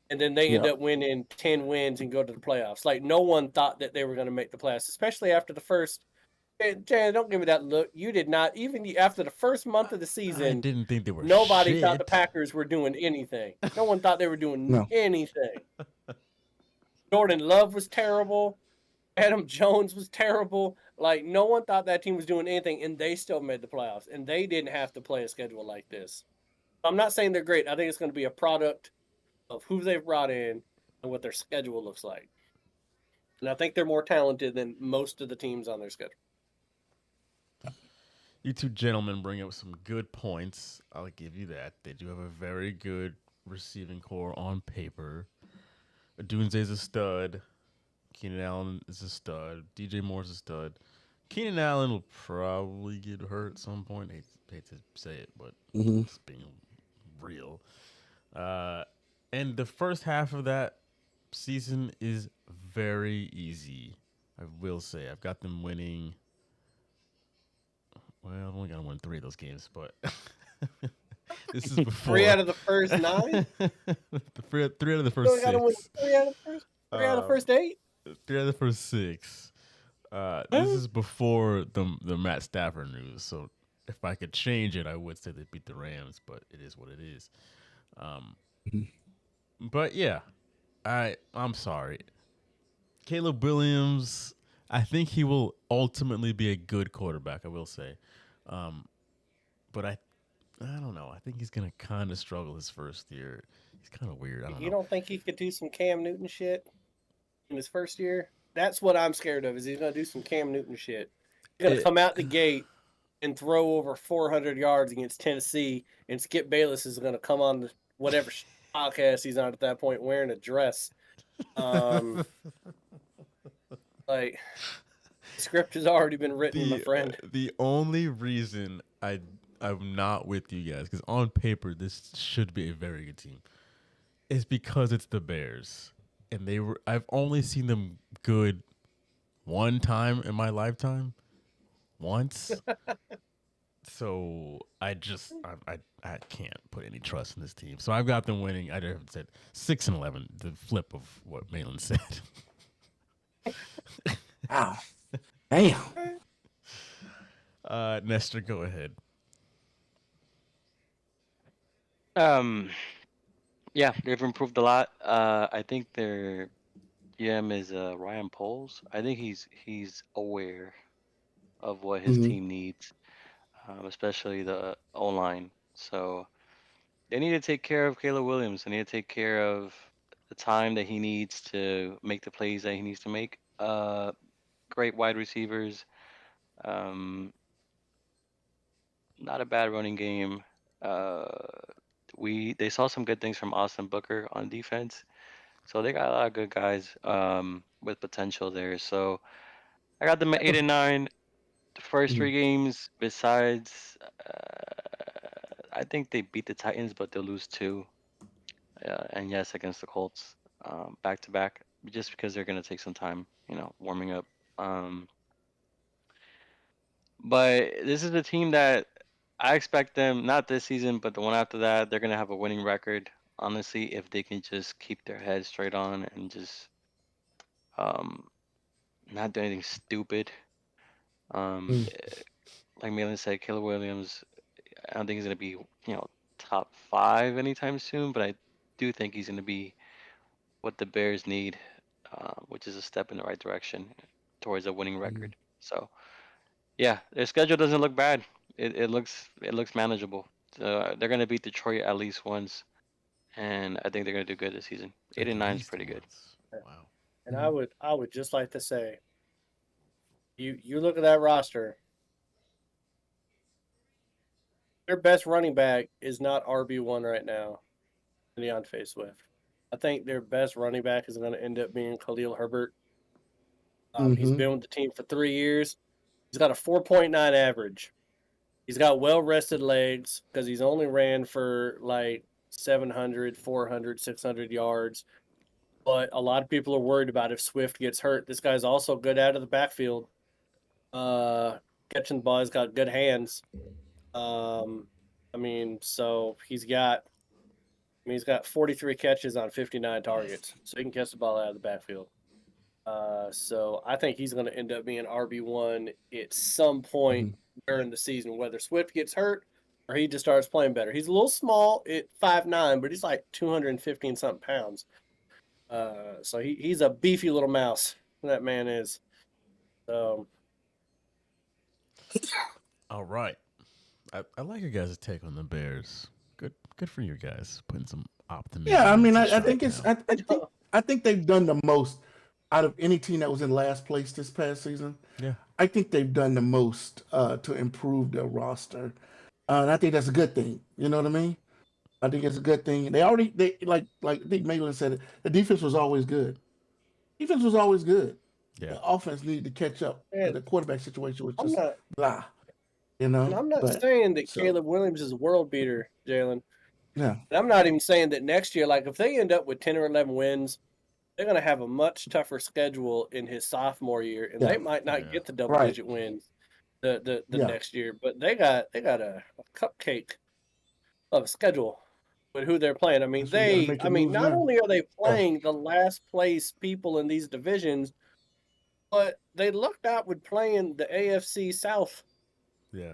And then they end up winning 10 wins and go to the playoffs. Like, no one thought that they were going to make the playoffs, especially after the first. Jan, don't give me that look. You did not. Even after the first month of the season, I didn't think they were nobody shit. thought the Packers were doing anything. No one thought they were doing anything. Jordan Love was terrible. Adam Jones was terrible. Like, no one thought that team was doing anything, and they still made the playoffs. And they didn't have to play a schedule like this. I'm not saying they're great. I think it's going to be a product of who they've brought in and what their schedule looks like. And I think they're more talented than most of the teams on their schedule. You two gentlemen bring up some good points. I'll give you that. They do have a very good receiving core on paper. Dunze's a stud. Keenan Allen is a stud. DJ Moore's a stud. Keenan Allen will probably get hurt at some point. Hate to say it, but it's being real. And the first half of that season is very easy. I will say. I've got them winning. Well, I've only got to win 3 of those games, but this is before 3 out of the first 9. 3 out of the You first only got to win 6. 3 out of the first. 3 out of the first 8. 3 out of the first 6. This is before the Matt Stafford news. So if I could change it, I would say they beat the Rams, but it is what it is. But yeah, I'm sorry. Caleb Williams, I think he will ultimately be a good quarterback, I will say. But I don't know. I think he's going to kind of struggle his first year. He's kind of weird. I don't know. You don't think he could do some Cam Newton shit in his first year? That's what I'm scared of, is he's going to do some Cam Newton shit. He's going to come out the gate and throw over 400 yards against Tennessee, and Skip Bayless is going to come on whatever podcast he's on at that point wearing a dress. Like, the script has already been written, my friend. The only reason I'm not with you guys, because on paper this should be a very good team, is because it's the Bears, and I've only seen them good one time in my lifetime, once. So I can't put any trust in this team. So I've got them winning. I just said 6-11, the flip of what Malin said. Wow. Damn. Nestor, go ahead. Yeah, they've improved a lot. I think their GM is Ryan Poles. I think he's aware of what his team needs, especially the O-line. So they need to take care of Caleb Williams. They need to take care of the time that he needs to make the plays that he needs to make. Great wide receivers. Not a bad running game. They saw some good things from Austin Booker on defense. So they got a lot of good guys with potential there. So I got them at 8-9. The first 3 games, besides, I think they beat the Titans, but they'll lose 2. And yes, against the Colts, back to back, just because they're gonna take some time, warming up. But this is a team that I expect them, not this season, but the one after that, they're gonna have a winning record. Honestly, if they can just keep their heads straight on and just not do anything stupid. Like Malin said, Caleb Williams, I don't think he's gonna be, top 5 anytime soon, but I do think he's gonna be what the Bears need, which is a step in the right direction towards a winning record. So, yeah, their schedule doesn't look bad. It looks manageable. They're gonna beat Detroit at least once, and I think they're gonna do good this season. 8-9 is pretty good. Wow. And I would just like to say, you look at that roster. Their best running back is not RB1 right now, Deontay Swift. I think their best running back is going to end up being Khalil Herbert. He's been with the team for 3 years. He's got a 4.9 average. He's got well-rested legs because he's only ran for like 700, 400, 600 yards. But a lot of people are worried about if Swift gets hurt. This guy's also good out of the backfield. Catching the ball, he's got good hands. So he's got 43 catches on 59 targets. So he can catch the ball out of the backfield. So I think he's going to end up being RB1 at some point during the season, whether Swift gets hurt or he just starts playing better. He's a little small at 5'9", but he's like 215-something pounds. So he's a beefy little mouse. that man is. So All right. I like your guys' take on the Bears. Good for you guys. Putting some optimism. Yeah, I mean, into I shit think it's now. I think they've done the most out of any team that was in last place this past season. Yeah. I think they've done the most to improve their roster, and I think that's a good thing. You know what I mean? I think it's a good thing. They like I think Malin said it. The defense was always good. Defense was always good. Yeah. The offense needed to catch up. Man, The quarterback situation was I'm just not, blah. You and know, I'm not but saying that so Caleb Williams is a world beater, Jalen. yeah, And I'm not even saying that next year, like if they end up with 10 or 11 wins, they're going to have a much tougher schedule in his sophomore year, and yeah, they might not Yeah. get the double right, digit wins the yeah. next year. But they got a cupcake of a schedule with who they're playing. I mean, That's why you got to make your moves not now. only are they Yeah, playing the last place people in these divisions, but they lucked out with playing the AFC South. Yeah.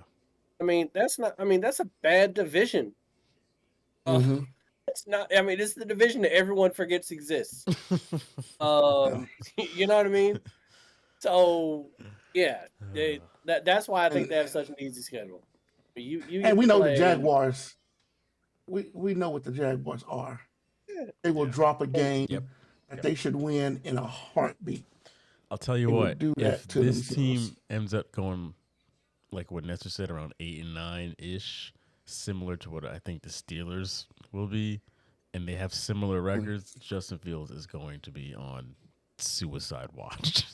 I mean, that's a bad division. hmm It's not. I mean, it's the division that everyone forgets exists. yeah. You know what I mean? So, yeah, that's why I think And they have such an easy schedule. You get and we to know the play. Jaguars. We know what the Jaguars are. Yeah, They will Yeah. drop a and game Yep. that Yep. they should win in a heartbeat. I'll tell They you will what. do If that to this themselves. team ends up going like what Nestor said, around 8-9 ish, similar to what I think the Steelers will be, and they have similar records, Justin Fields is going to be on suicide watch.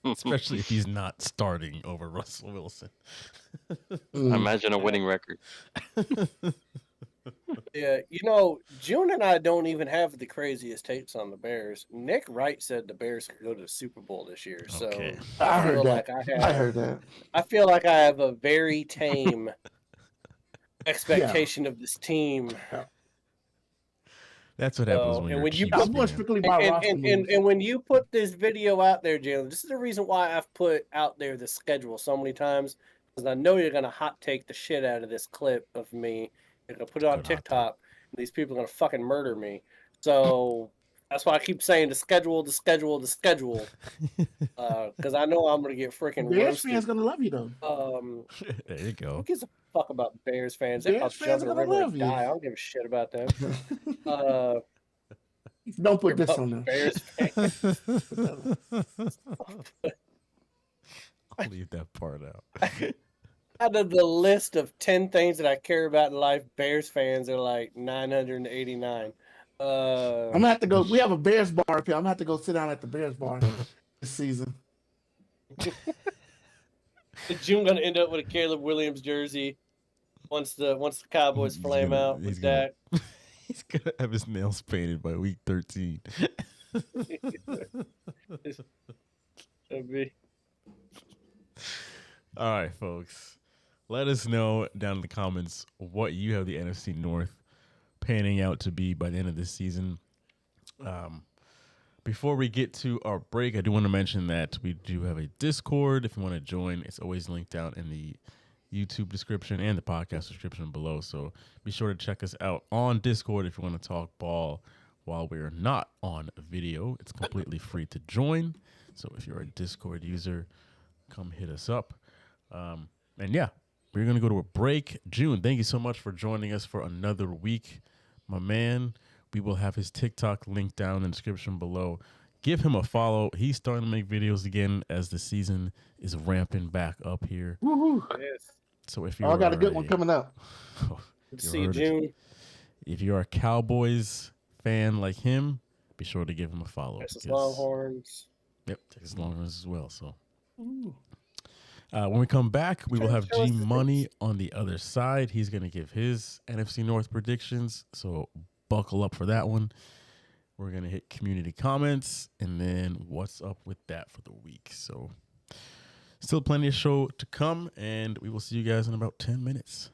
Especially if he's not starting over Russell Wilson. Mm. Imagine a winning record. yeah, June and I don't even have the craziest takes on the Bears. Nick Wright said the Bears could go to the Super Bowl this year, so Okay. I heard feel that. like I heard that. I feel like I have a very tame Yeah. expectation of this team. That's what happens So, when and you're when a you Chiefs I'm put going fan. strictly by roster moves. and when you put this video out there, Jalen, this is the reason why I've put out there the schedule so many times, because I know you're gonna hot take the shit out of this clip of me. You're gonna put it on Good hot take. TikTok, and these people are gonna fucking murder me. So that's why I keep saying the schedule, because I know I'm gonna get freaking Bears fans roasted. gonna love you though. There you Who go. gives a fuck about Bears fans? They're Bears about to fans jump are in a gonna river love and you. die. I don't give a shit about them. Uh, Don't put they're this about on them. Bears fans. I'll leave that part out. Out of the list of 10 things that I care about in life, Bears fans are like 989. I'm gonna have to go. We have a Bears bar up here. I'm gonna have to go sit down at the Bears bar this season. June gonna end up with a Caleb Williams jersey once the Cowboys flame out with Dak. He's gonna have his nails painted by week 13. That'd be- All right, folks. Let us know down in the comments what you have the NFC North panning out to be by the end of this season. Before we get to our break, I do want to mention that we do have a Discord. If you want to join, it's always linked out in the YouTube description and the podcast description below. So be sure to check us out on Discord if you want to talk ball while we're not on video. It's completely free to join. So if you're a Discord user, come hit us up. And yeah, we're going to go to a break. June, thank you so much for joining us for another week, my man. We will have his TikTok linked down in the description below. Give him a follow. He's starting to make videos again as the season is ramping back up here. Woo-hoo. Yes. So if you I got a good one coming up. Good to see you, June. If you're a Cowboys fan like him, be sure to give him a follow. Texas because- Longhorns. Yep, Texas Longhorns as well. So when we come back, we will have Show us G the Money on the other side. He's going to give his NFC North predictions. So buckle up for that one. We're going to hit community comments and then what's up with that for the week. So still plenty of show to come, and we will see you guys in about 10 minutes.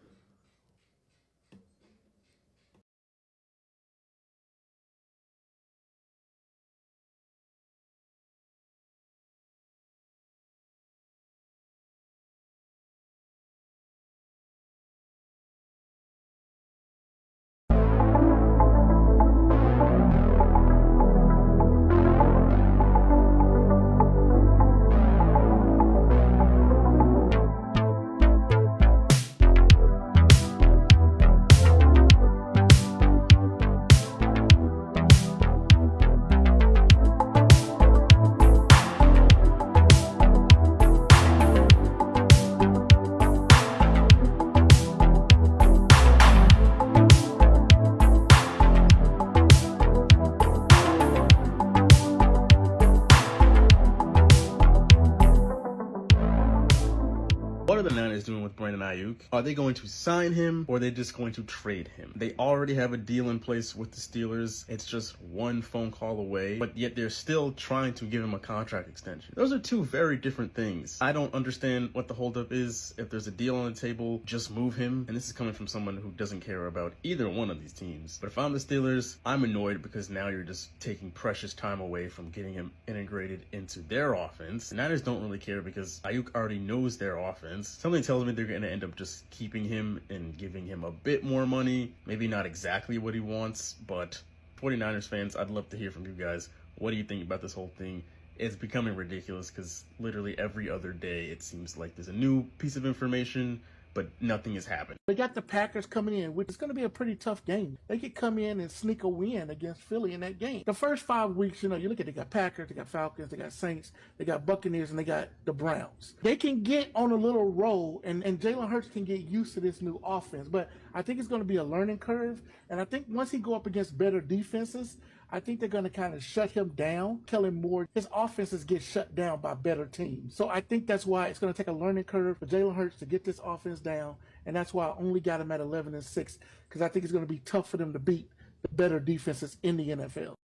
What are the Niners doing with Brandon Ayuk? Are they going to sign him or are they just going to trade him? They already have a deal in place with the Steelers. It's just one phone call away, but yet they're still trying to give him a contract extension. Those are two very different things. I don't understand what the holdup is. If there's a deal on the table, just move him. And this is coming from someone who doesn't care about either one of these teams. But if I'm the Steelers, I'm annoyed because now you're just taking precious time away from getting him integrated into their offense. The Niners don't really care because Ayuk already knows their offense. Something tells me they're going to end up just keeping him and giving him a bit more money. Maybe not exactly what he wants, but 49ers fans, I'd love to hear from you guys. What do you think about this whole thing? It's becoming ridiculous because literally every other day it seems like there's a new piece of information, but nothing has happened. They got the Packers coming in, which is going to be a pretty tough game. They could come in and sneak a win against Philly in that game. The first 5 weeks, you look at, they got Packers, they got Falcons, they got Saints, they got Buccaneers, and they got the Browns. They can get on a little roll, and Jalen Hurts can get used to this new offense. But I think it's going to be a learning curve, and I think once he go up against better defenses, I think they're going to kind of shut him down, tell him more. His offenses get shut down by better teams. So I think that's why it's going to take a learning curve for Jalen Hurts to get this offense down. And that's why I only got him at 11-6, because I think it's going to be tough for them to beat the better defenses in the NFL.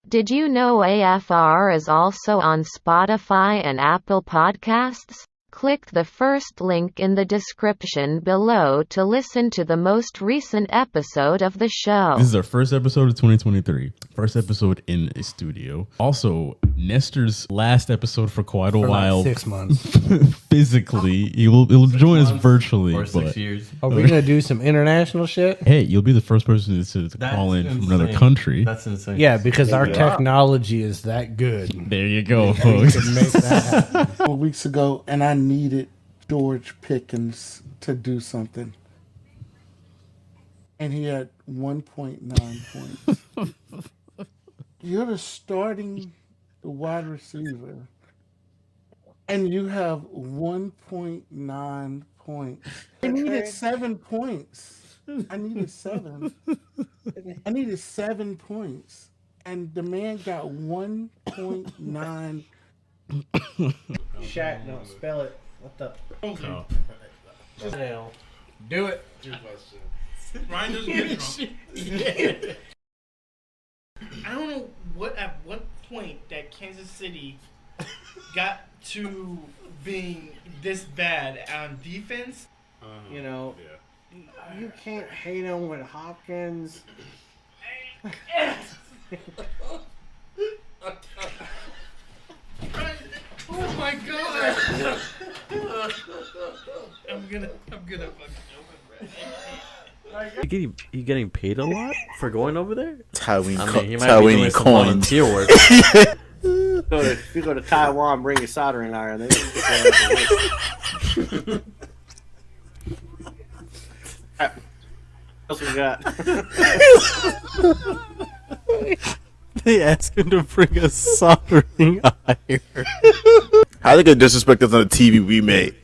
Did you know AFR is also on Spotify and Apple Podcasts? Click the first link in the description below to listen to the most recent episode of the show. This is our first episode of 2023. First episode in a studio. Also, Nestor's last episode for quite a while. About 6 months. Physically. He'll join us virtually. Or 6 but- years. Are we going to do some international shit? Hey, you'll be the first person to call in from another country. That's insane. Yeah, because our technology is that good. There you go, We folks. can make that happen. 4 weeks ago, and I needed George Pickens to do something. And he had 1.9 points. You're the starting wide receiver, and you have 1.9 points. I needed 7 points. I needed 7. I needed 7 points. And the man got 1.9. Shaq, don't spell it. What the? Hell. Do it. Ryan doesn't get drunk. I don't know at what point that Kansas City got to being this bad on defense. You can't hate him with Hopkins. Oh my god! I'm gonna fucking open. You getting paid a lot for going over there? Tywin I mean, he might be doing some volunteer work. If you go to Taiwan, bring your soldering iron. They don't What else we got? They asked him to bring a soldering iron. How they could disrespect us on the TV we made?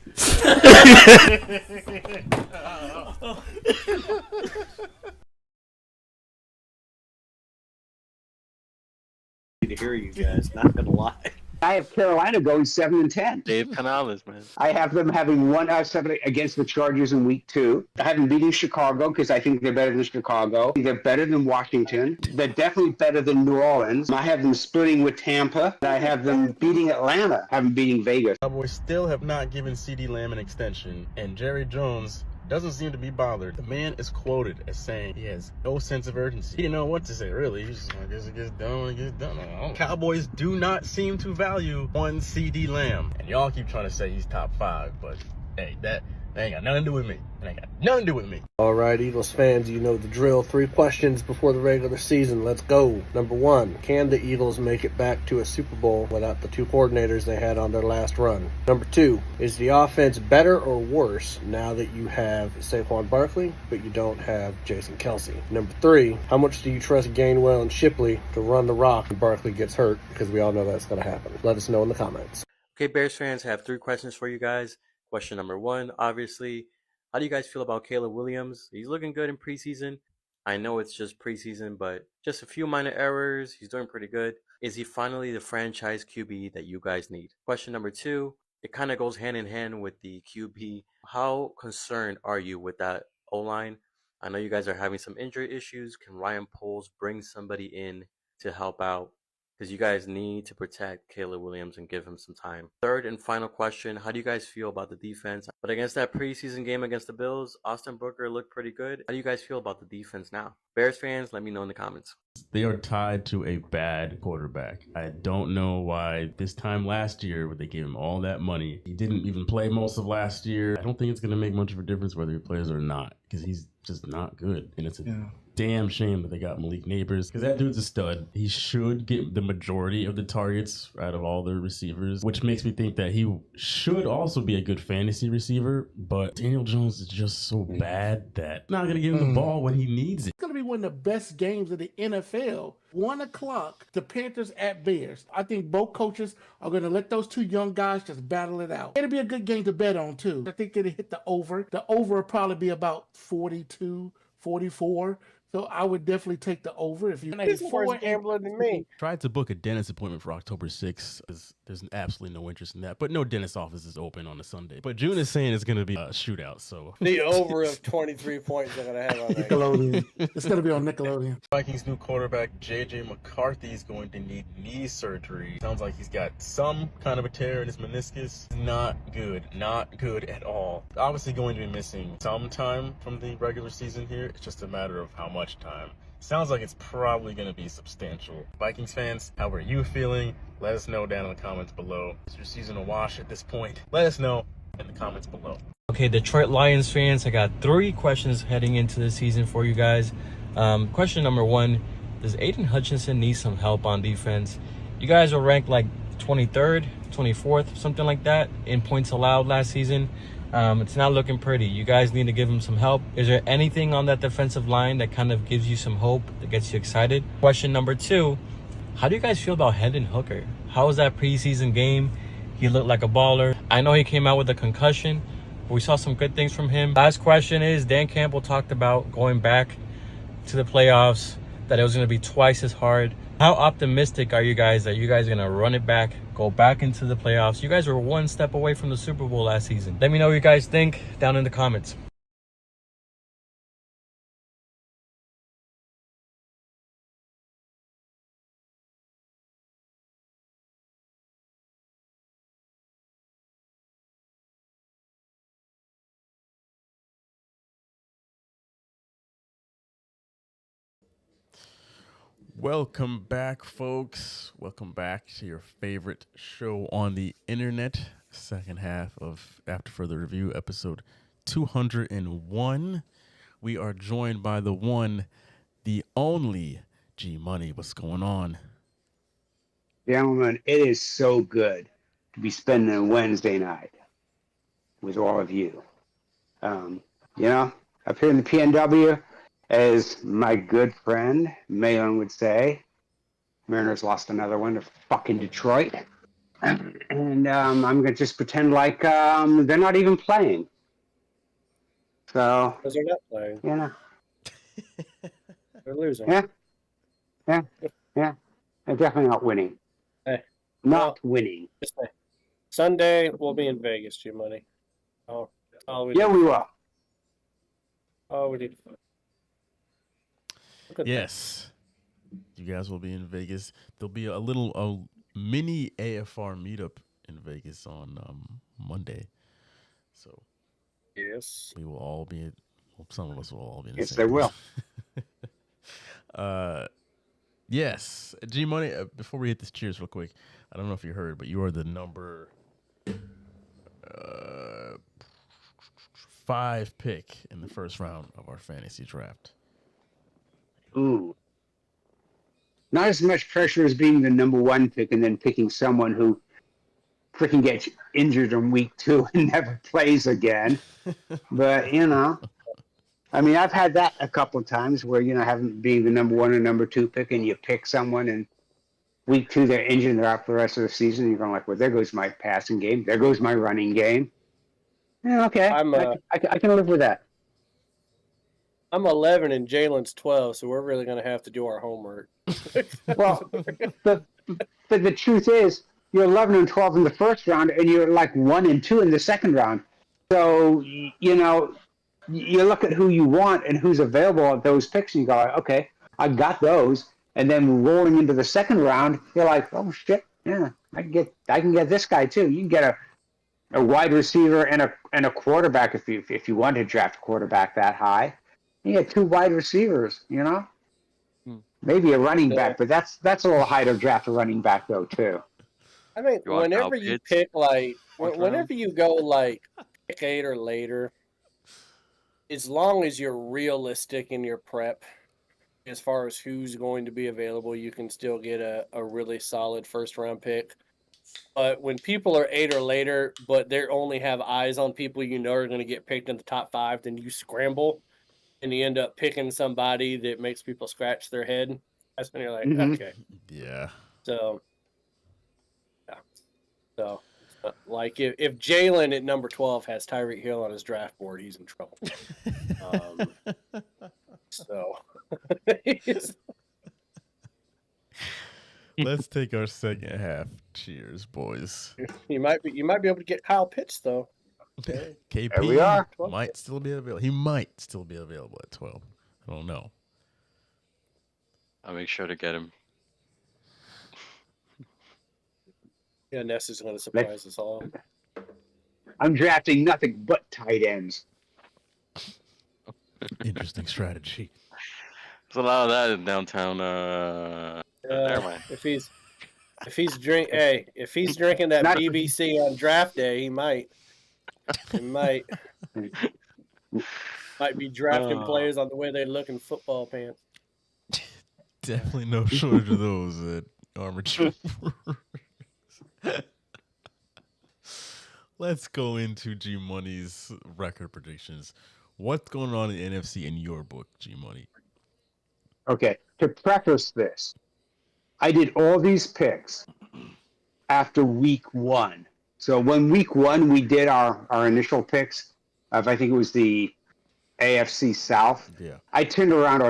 To hear you guys, not gonna lie. I have Carolina going 7-10. Dave Canales, man. I have them having one out of 7 against the Chargers in week 2. I have them beating Chicago because I think they're better than Chicago. They're better than Washington. They're definitely better than New Orleans. I have them splitting with Tampa. I have them beating Atlanta. I have them beating Vegas. Cowboys still have not given CeeDee Lamb an extension, and Jerry Jones doesn't seem to be bothered. The man is quoted as saying he has no sense of urgency. He didn't know what to say, really. He's just like, I guess it gets done when it gets done. Cowboys do not seem to value one CeeDee Lamb. And y'all keep trying to say he's top 5, but hey, that ain't got nothing to do with me. It ain't got nothing to do with me. All right, Eagles fans, you know the drill. 3 questions before the regular season. Let's go. Number 1, can the Eagles make it back to a Super Bowl without the 2 coordinators they had on their last run? Number 2, is the offense better or worse now that you have Saquon Barkley, but you don't have Jason Kelce? Number 3, how much do you trust Gainwell and Shipley to run the rock when Barkley gets hurt? Because we all know that's going to happen. Let us know in the comments. Okay, Bears fans, I have 3 questions for you guys. Question number 1, obviously, how do you guys feel about Caleb Williams? He's looking good in preseason. I know it's just preseason, but just a few minor errors. He's doing pretty good. Is he finally the franchise QB that you guys need? Question number 2, it kind of goes hand in hand with the QB. How concerned are you with that O-line? I know you guys are having some injury issues. Can Ryan Poles bring somebody in to help out? Because you guys need to protect Caleb Williams and give him some time. Third and final question, how do you guys feel about the defense? But against that preseason game against the Bills, Austin Booker looked pretty good. How do you guys feel about the defense now? Bears fans, let me know in the comments. They are tied to a bad quarterback. I don't know why this time last year, where they gave him all that money, he didn't even play most of last year. I don't think it's going to make much of a difference whether he plays or not, because he's just not good. And it's a damn shame that they got Malik Neighbors, because that dude's a stud. He should get the majority of the targets out of all the receivers, which makes me think that he should also be a good fantasy receiver. But Daniel Jones is just so bad that not going to give him the ball when he needs it. It's going to be one of the best games of the NFL. 1 o'clock, the Panthers at Bears. I think both coaches are going to let those 2 young guys just battle it out. It'll be a good game to bet on, too. I think it'll hit the over. The over will probably be about 42, 44. So I would definitely take the over. If you He's worse gambler than me. Tried to book a dentist appointment for October 6th. There's absolutely no interest in that. But no dentist office is open on a Sunday. But June is saying it's going to be a shootout. So The over of 23 points they're gonna have on that. Nickelodeon. It's going to be on Nickelodeon. Vikings' new quarterback, J.J. McCarthy, is going to need knee surgery. Sounds like he's got some kind of a tear in his meniscus. Not good. Not good at all. Obviously going to be missing some time from the regular season here. It's just a matter of how much time. Sounds like it's probably going to be substantial. Vikings fans, how are you feeling? Let us know down in the comments below. Is your season a wash at this point? Let us know in the comments below. Okay, Detroit Lions fans, I got 3 questions heading into the season for you guys. Question number 1, does Aiden Hutchinson need some help on defense? You guys were ranked like 23rd, 24th, something like that in points allowed last season. It's not looking pretty. You guys need to give him some help. Is there anything on that defensive line that kind of gives you some hope, that gets you excited? Question number 2, how do you guys feel about Hendon Hooker? How was that preseason game? He looked like a baller. I know he came out with a concussion, but we saw some good things from him. Last question is, Dan Campbell talked about going back to the playoffs, that it was going to be twice as hard. How optimistic are you guys that you guys are going to run it back, go back into the playoffs? You guys were 1 step away from the Super Bowl last season. Let me know what you guys think down in the comments. Welcome back, folks. Welcome back to your favorite show on the internet. Second half of After Further Review, episode 201. We are joined by the one, the only G Money. What's going on? Gentlemen, it is so good to be spending a Wednesday night with all of you. Up here in the PNW, As my good friend Malin would say, Mariners lost another one to fucking Detroit. And I'm going to just pretend like they're not even playing. So, Because they're not playing. yeah. They're losing. Yeah. They're definitely not winning. Hey, Not winning. Just say, Sunday, we'll be in Vegas, G-Money. Oh, we will. Oh, we need to Yes. You guys will be in Vegas. There'll be a mini AFR meetup in Vegas on Monday. So yes, we will all be. Well, some of us will all be in the Yes, same they will. Yes, G Money. Before we hit this, cheers real quick. I don't know if you heard, but you are the number 5 pick in the first round of our fantasy draft. Ooh. Not as much pressure as being the number 1 pick and then picking someone who freaking gets injured in week 2 and never plays again. But, I mean, I've had that a couple of times where, having being the number 1 or number 2 pick and you pick someone and week 2 they're injured and they're out for the rest of the season. And you're going like, well, there goes my passing game. There goes my running game. Yeah, okay. I can live with that. I'm 11 and Jalen's 12, so we're really going to have to do our homework. Well, but the truth is, you're 11 and 12 in the first round, and you're like 1 and 2 in the second round. So, you look at who you want and who's available at those picks, and you go, okay, I got those. And then rolling into the second round, you're like, oh shit, yeah, I can get this guy too. You can get a wide receiver and a quarterback if you want to draft a quarterback that high. You get 2 wide receivers, Maybe a running back, but that's a little high to draft a running back though too. I mean, whenever you pick whenever you go pick 8 or later, as long as you're realistic in your prep, as far as who's going to be available, you can still get a really solid first round pick. But when people are 8 or later, but they only have eyes on people are going to get picked in the top 5, then you scramble and you end up picking somebody that makes people scratch their head. That's when you're like, okay. Yeah. So, yeah. So, like if Jalen at number 12 has Tyreek Hill on his draft board, he's in trouble. Let's take our second half. Cheers, boys. You might be able to get Kyle Pitts though. KP There we are. might still be available. He might still be available at 12. I don't know. I'll make sure to get him. Yeah, Ness is going to surprise us all. I'm drafting nothing but tight ends. Interesting strategy. There's a lot of that in downtown. Never mind. If he's drinking that BBC on draft day, he might be drafting players on the way they look in football pants. Definitely no shortage of those at Armature. Let's go into G Money's record predictions. What's going on in the NFC in your book, G Money? Okay, to preface this, I did all these picks after week 1. So when week 1 we did our initial picks of, I think it was the AFC South. Yeah. I turned around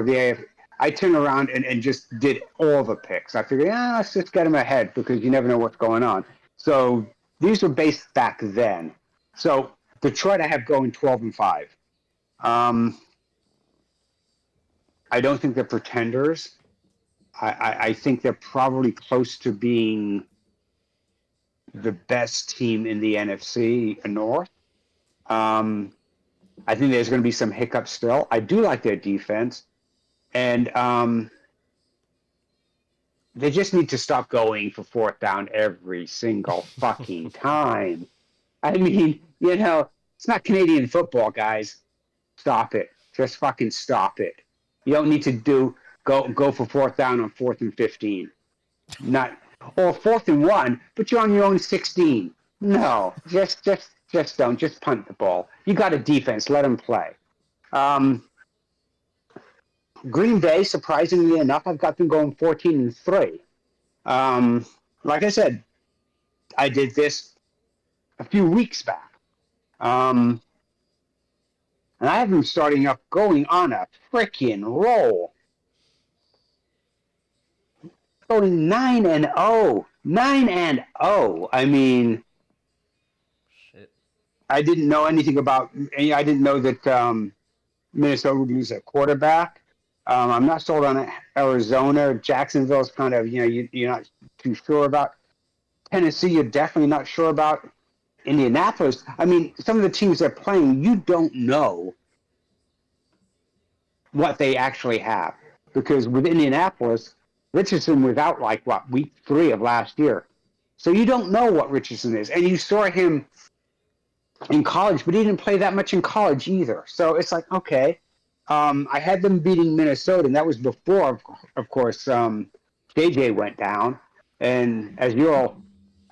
and just did all the picks. I figured, let's just get them ahead because you never know what's going on. So these were based back then. So Detroit I have going 12 and 5. I don't think they're pretenders. I think they're probably close to being the best team in the NFC North. I think there's going to be some hiccups still. I do like their defense. And they just need to stop going for 4th down every single fucking time. I mean, it's not Canadian football, guys. Stop it. Just fucking stop it. You don't need to go for 4th down on 4th and 15. Or 4th and 1, but you're on your own 16. No, just don't. Just punt the ball. You got a defense. Let them play. Green Bay, surprisingly enough, I've got them going 14-3. Like I said, I did this a few weeks back. And I have them starting up going on a freaking roll. Going 9-0. 9-0. I mean, Shit. I didn't know anything about. I didn't know that Minnesota would lose a quarterback. I'm not sold on Arizona. Jacksonville's kind of you're not too sure about. Tennessee, you're definitely not sure about. Indianapolis. I mean, some of the teams they're playing, you don't know what they actually have because with Indianapolis, Richardson was out like week 3 of last year, so you don't know what Richardson is, and you saw him in college, but he didn't play that much in college either. So it's like, okay, I had them beating Minnesota, and that was before, of course, JJ went down, and as you all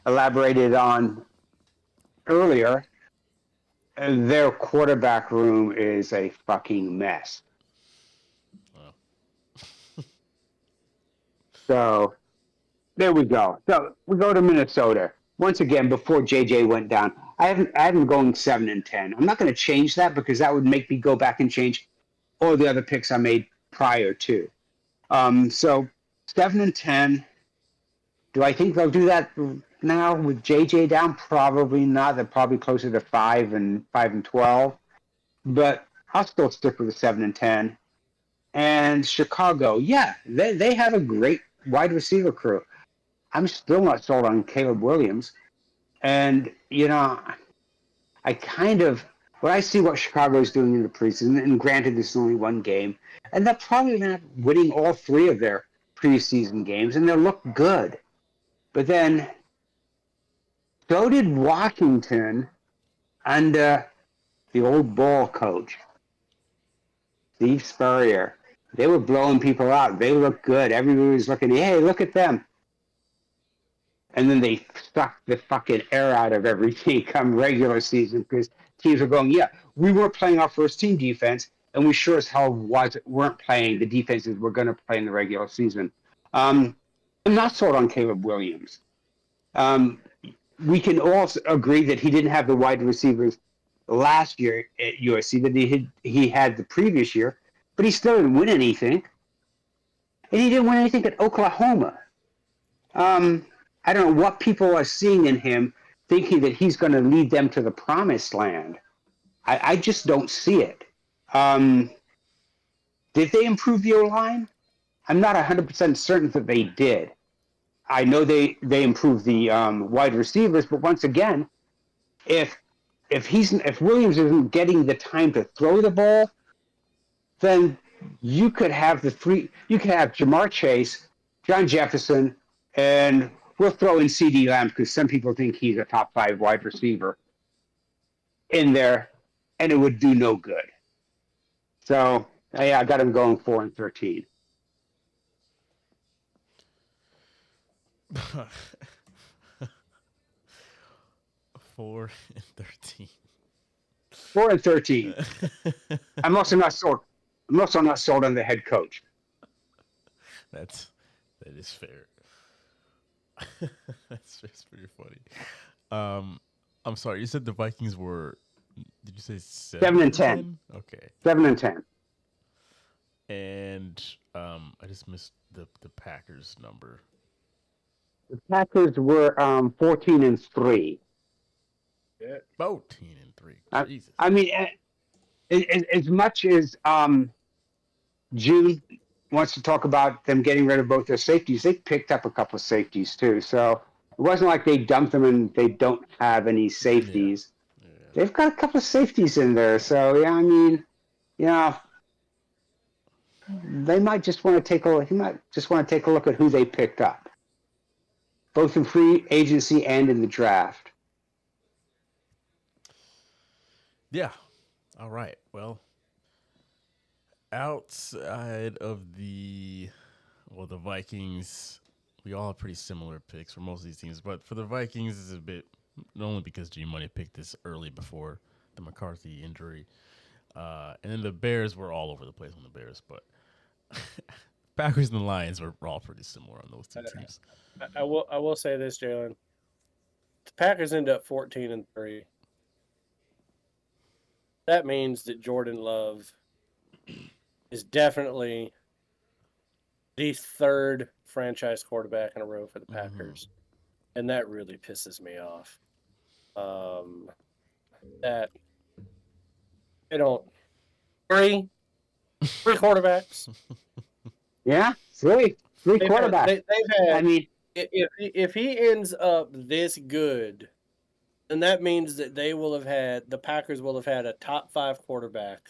elaborated on earlier, their quarterback room is a fucking mess. So there we go. So we go to Minnesota once again before JJ went down. I had them going 7-10. I'm not going to change that because that would make me go back and change all the other picks I made prior to. So 7-10. Do I think they'll do that now with JJ down? Probably not. They're probably closer to 5-12. But I'll still stick with the 7-10. And Chicago, yeah, they have a great wide receiver crew. I'm still not sold on Caleb Williams. And, I kind of, when I see what Chicago is doing in the preseason, and granted this is only one game, and they're probably not winning all 3 of their preseason games, and they'll look good. But then, so did Washington under the old ball coach, Steve Spurrier. They were blowing people out. They looked good. Everybody was looking, hey, look at them. And then they sucked the fucking air out of everything come regular season because teams are going, yeah, we were playing our first team defense, and we sure as hell weren't playing the defenses we're going to play in the regular season. I'm not sold on Caleb Williams. We can all agree that he didn't have the wide receivers last year at USC that he had the previous year, but he still didn't win anything. And he didn't win anything at Oklahoma. I don't know what people are seeing in him thinking that he's going to lead them to the promised land. I just don't see it. Did they improve the O-line? I'm not 100% certain that they did. I know they improved the wide receivers, but once again, if Williams isn't getting the time to throw the ball, then you could have Jamar Chase, John Jefferson, and we'll throw in CeeDee Lamb because some people think he's a top 5 wide receiver in there, and it would do no good. So, yeah, I got him going 4-13. 4-13. 4-13. I'm also not sold on the head coach. That is fair. That's pretty funny. I'm sorry. You said the Vikings were. Did you say 7-10? Okay. 7-10. And I just missed the Packers number. The Packers were 14-3. 14-3. Jesus. I mean, as much as June wants to talk about them getting rid of both their safeties, they picked up a couple of safeties too. So it wasn't like they dumped them and they don't have any safeties. Yeah. They've got a couple of safeties in there. So yeah, I mean, they might just want to take a look. He might just want to take a look at who they picked up, both in free agency and in the draft. Yeah. All right. Well, outside of the Vikings, we all have pretty similar picks for most of these teams. But for the Vikings, it's a bit only because G Money picked this early before the McCarthy injury. And then the Bears were all over the place on the Bears. But Packers and the Lions were all pretty similar on those two teams. I will say this, Jalen. The Packers end up 14-3. That means that Jordan Love is definitely the third franchise quarterback in a row for the Packers, and that really pisses me off. That they don't three quarterbacks. Yeah, three quarterbacks. They've had. I mean, if he ends up this good, then that means that the Packers will have had a top five quarterback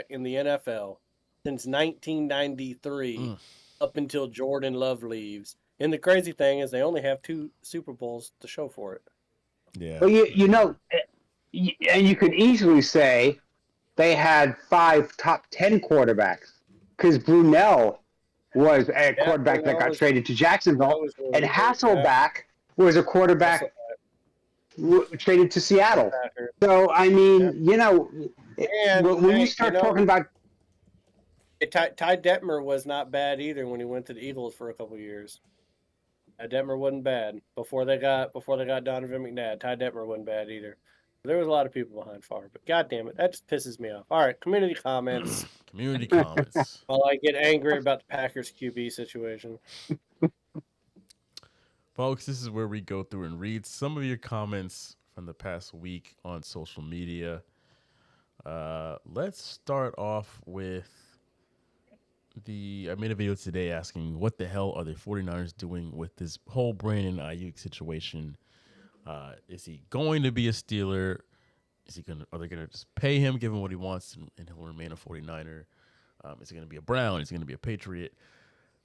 in the NFL since 1993 up until Jordan Love leaves. And the crazy thing is they only have 2 Super Bowls to show for it. Yeah. Well, you know, and you could easily say they had 5 top 10 quarterbacks because Brunell was a quarterback that got traded to Jacksonville, and Hasselbeck was a quarterback traded to Seattle. So, I mean, you know, when you start talking about... Ty Detmer was not bad either when he went to the Eagles for a couple of years. Ty Detmer wasn't bad before they got Donovan McNabb. Ty Detmer wasn't bad either. There was a lot of people behind Favre, but God damn it, that just pisses me off. All right, community comments. Community comments. While I get angry about the Packers QB situation. Folks, this is where we go through and read some of your comments from the past week on social media. Let's start off with I made a video today asking what the hell are the 49ers doing with this whole Brandon Ayuk situation? Is he going to be a Steeler? Are they gonna just pay him, give him what he wants, and he'll remain a 49er? Is he gonna be a Brown? Is he gonna be a Patriot?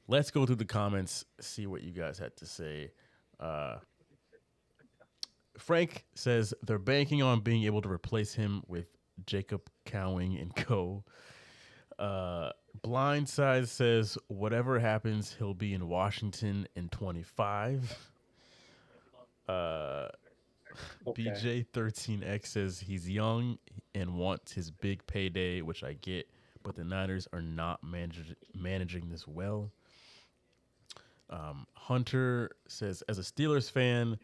Let's go through the comments, see what you guys had to say. Frank says they're banking on being able to replace him with Jacob Cowing and co. Blindside says whatever happens, he'll be in Washington in 25. BJ13X says he's young and wants his big payday, which I get, but the Niners are not managing this well. Hunter says, as a Steelers fan,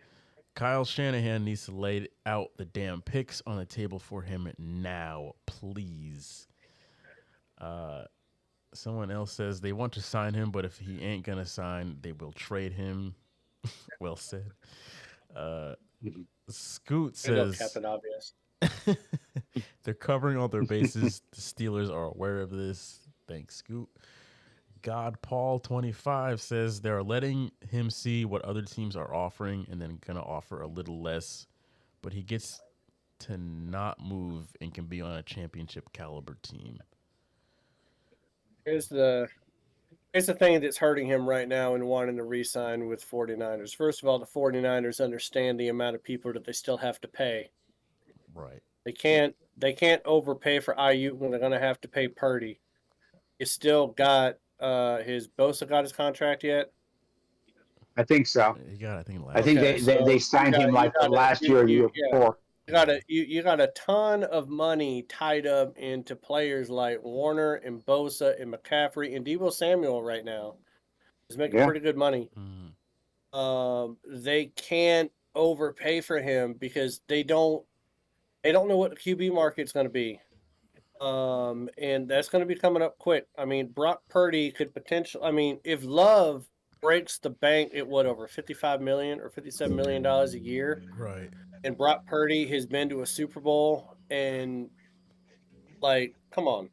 Kyle Shanahan needs to lay out the damn picks on the table for him now, please. Someone else says they want to sign him, but if he ain't going to sign, they will trade him. Well said. Scoot says Captain Obvious. they're covering all their bases. The Steelers are aware of this. Thanks, Scoot. God Paul 25 says they're letting him see what other teams are offering and then gonna offer a little less, but he gets to not move and can be on a championship caliber team. Here's the thing that's hurting him right now and wanting to re-sign with 49ers. First of all, the 49ers understand the amount of people that they still have to pay. Right. They can't overpay for Ayuk when they're gonna have to pay Purdy. You still got his Bosa got his contract yet? I think so. He got, I think they signed him like last year or the year before. You got a ton of money tied up into players like Warner and Bosa and McCaffrey and Deebo Samuel right now. He's making pretty good money. They can't overpay for him because they don't know what the QB market's going to be. And that's going to be coming up quick. I mean, Brock Purdy could potentially. I mean, if Love breaks the bank at over $55 million or $57 million a year, right? And Brock Purdy has been to a Super Bowl, and come on,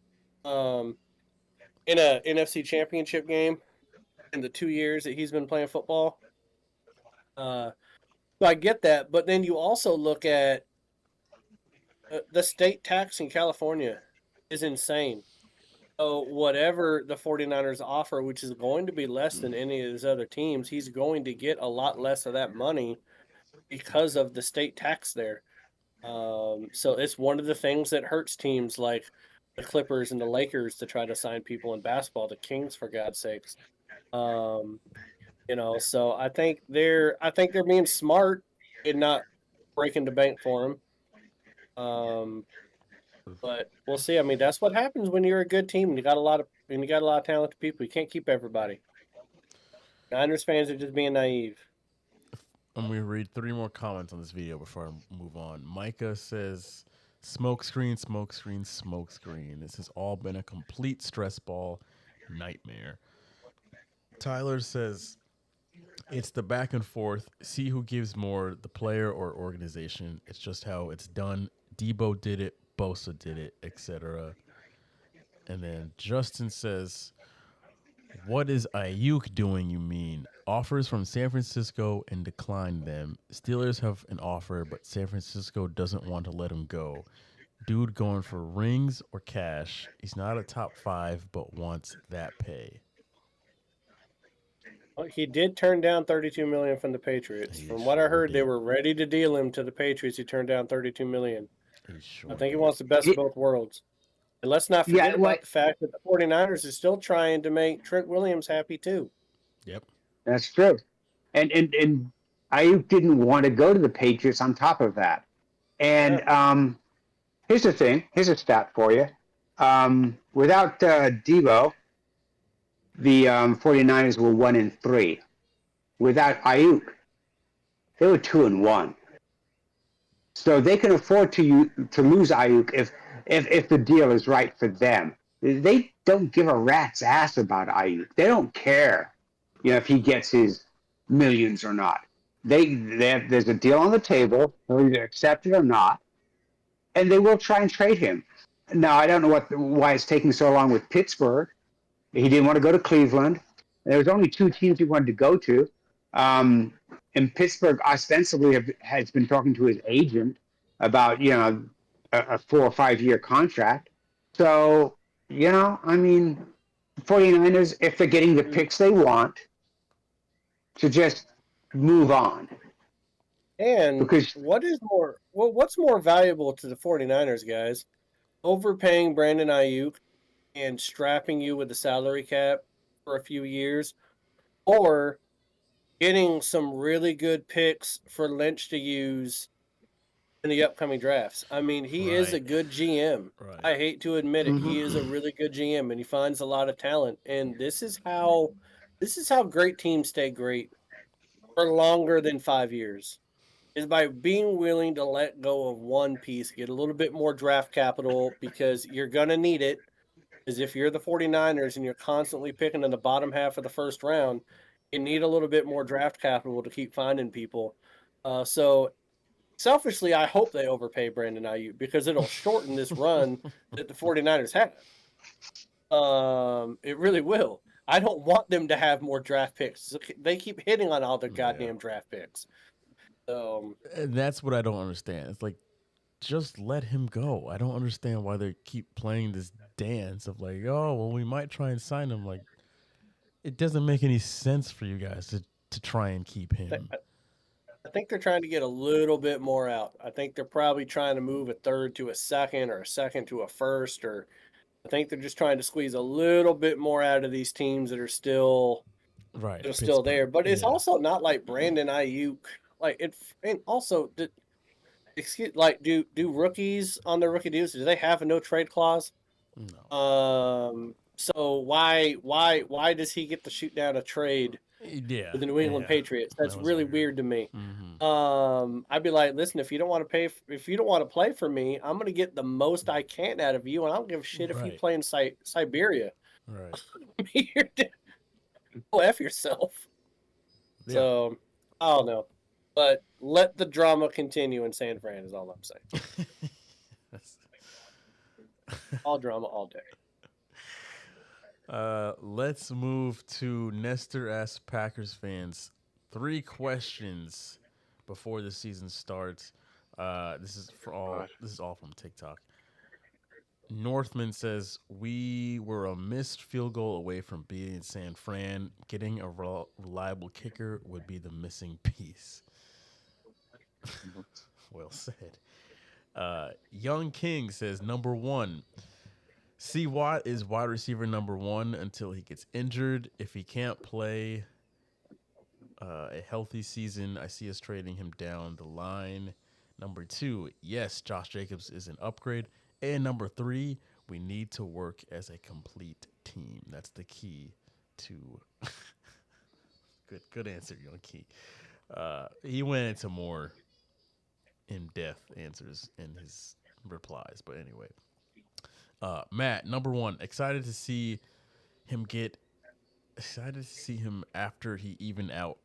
in a NFC Championship game in the 2 years that he's been playing football. So I get that, but then you also look at the state tax in California is insane. So whatever the 49ers offer, which is going to be less than any of his other teams, he's going to get a lot less of that money because of the state tax there. So it's one of the things that hurts teams like the Clippers and the Lakers to try to sign people in basketball, the Kings, for God's sakes. So I think they're being smart and not breaking the bank for him. But we'll see. I mean, that's what happens when you're a good team and you got a lot of talented people. You can't keep everybody. Niners fans are just being naive. I'm going to read 3 more comments on this video before I move on. Micah says, smoke screen, smoke screen, smoke screen. This has all been a complete stress ball nightmare. Tyler says, it's the back and forth. See who gives more, the player or organization. It's just how it's done. Debo did it. Bosa did it, etc. And then Justin says, what is Ayuk doing, you mean? Offers from San Francisco and declined them. Steelers have an offer, but San Francisco doesn't want to let him go. Dude going for rings or cash. He's not a top 5, but wants that pay. Well, he did turn down $32 million from the Patriots. From what I heard, they were ready to deal him to the Patriots. He turned down $32 million. I think he wants the best of both worlds. And let's not forget about the fact that the 49ers is still trying to make Trent Williams happy too. Yep. That's true. And Ayuk didn't want to go to the Patriots on top of that. And here's the thing. Here's a stat for you. Without Debo, the 49ers were 1-3. Without Ayuk, they were 2-1. So they can afford to lose Ayuk if the deal is right for them. They don't give a rat's ass about Ayuk. They don't care, if he gets his millions or not. There's a deal on the table. They'll either accept it or not, and they will try and trade him. Now, I don't know why it's taking so long with Pittsburgh. He didn't want to go to Cleveland. There was only 2 teams he wanted to go to. And Pittsburgh ostensibly has been talking to his agent about, a 4 or 5 year contract. So, 49ers, if they're getting the picks they want, to just move on. And what's more valuable to the 49ers, guys? Overpaying Brandon Ayuk and strapping you with the salary cap for a few years, or getting some really good picks for Lynch to use in the upcoming drafts. I mean, he is a good GM. Right. I hate to admit it. He is a really good GM, and he finds a lot of talent. And this is how great teams stay great for longer than 5 years, is by being willing to let go of one piece, get a little bit more draft capital, because you're going to need it. Because if you're the 49ers and you're constantly picking in the bottom half of the first round, you need a little bit more draft capital to keep finding people. So selfishly, I hope they overpay Brandon Ayuk, because it'll shorten this run that the 49ers have. It really will. I don't want them to have more draft picks. They keep hitting on all their goddamn draft picks. And that's what I don't understand. It's like, just let him go. I don't understand why they keep playing this dance of like, oh, well, we might try and sign him. Like, it doesn't make any sense for you guys to try and keep him. I think they're trying to get a little bit more out. I think they're probably trying to move a third to a second, or a second to a first, or I think they're just trying to squeeze a little bit more out of these teams that are still still there. But it's also not like Brandon Ayuk. Like it, and also, do rookies on their rookie deals, do they have a no trade clause? No. So why does he get to shoot down a trade with the New England Patriots? That's really weird to me. I'd be like, listen, if you don't want to play for me, I'm going to get the most I can out of you, and I don't give a shit if you play in Siberia. Right. Go F yourself. Yeah. So I don't know, but let the drama continue in San Fran is all I'm saying. All drama all day. Let's move to Nestor asks Packers fans 3 questions before the season starts. This is all from TikTok. Northman says, we were a missed field goal away from beating San Fran. Getting a reliable kicker would be the missing piece. Well said. Young King says, number 1, C. Watt is wide receiver number 1 until he gets injured. If he can't play a healthy season, I see us trading him down the line. Number 2, yes, Josh Jacobs is an upgrade. And number 3, we need to work as a complete team. That's the key to good answer, Young Key. He went into more in-depth answers in his replies, but anyway. Matt, number 1, excited to see him after he even out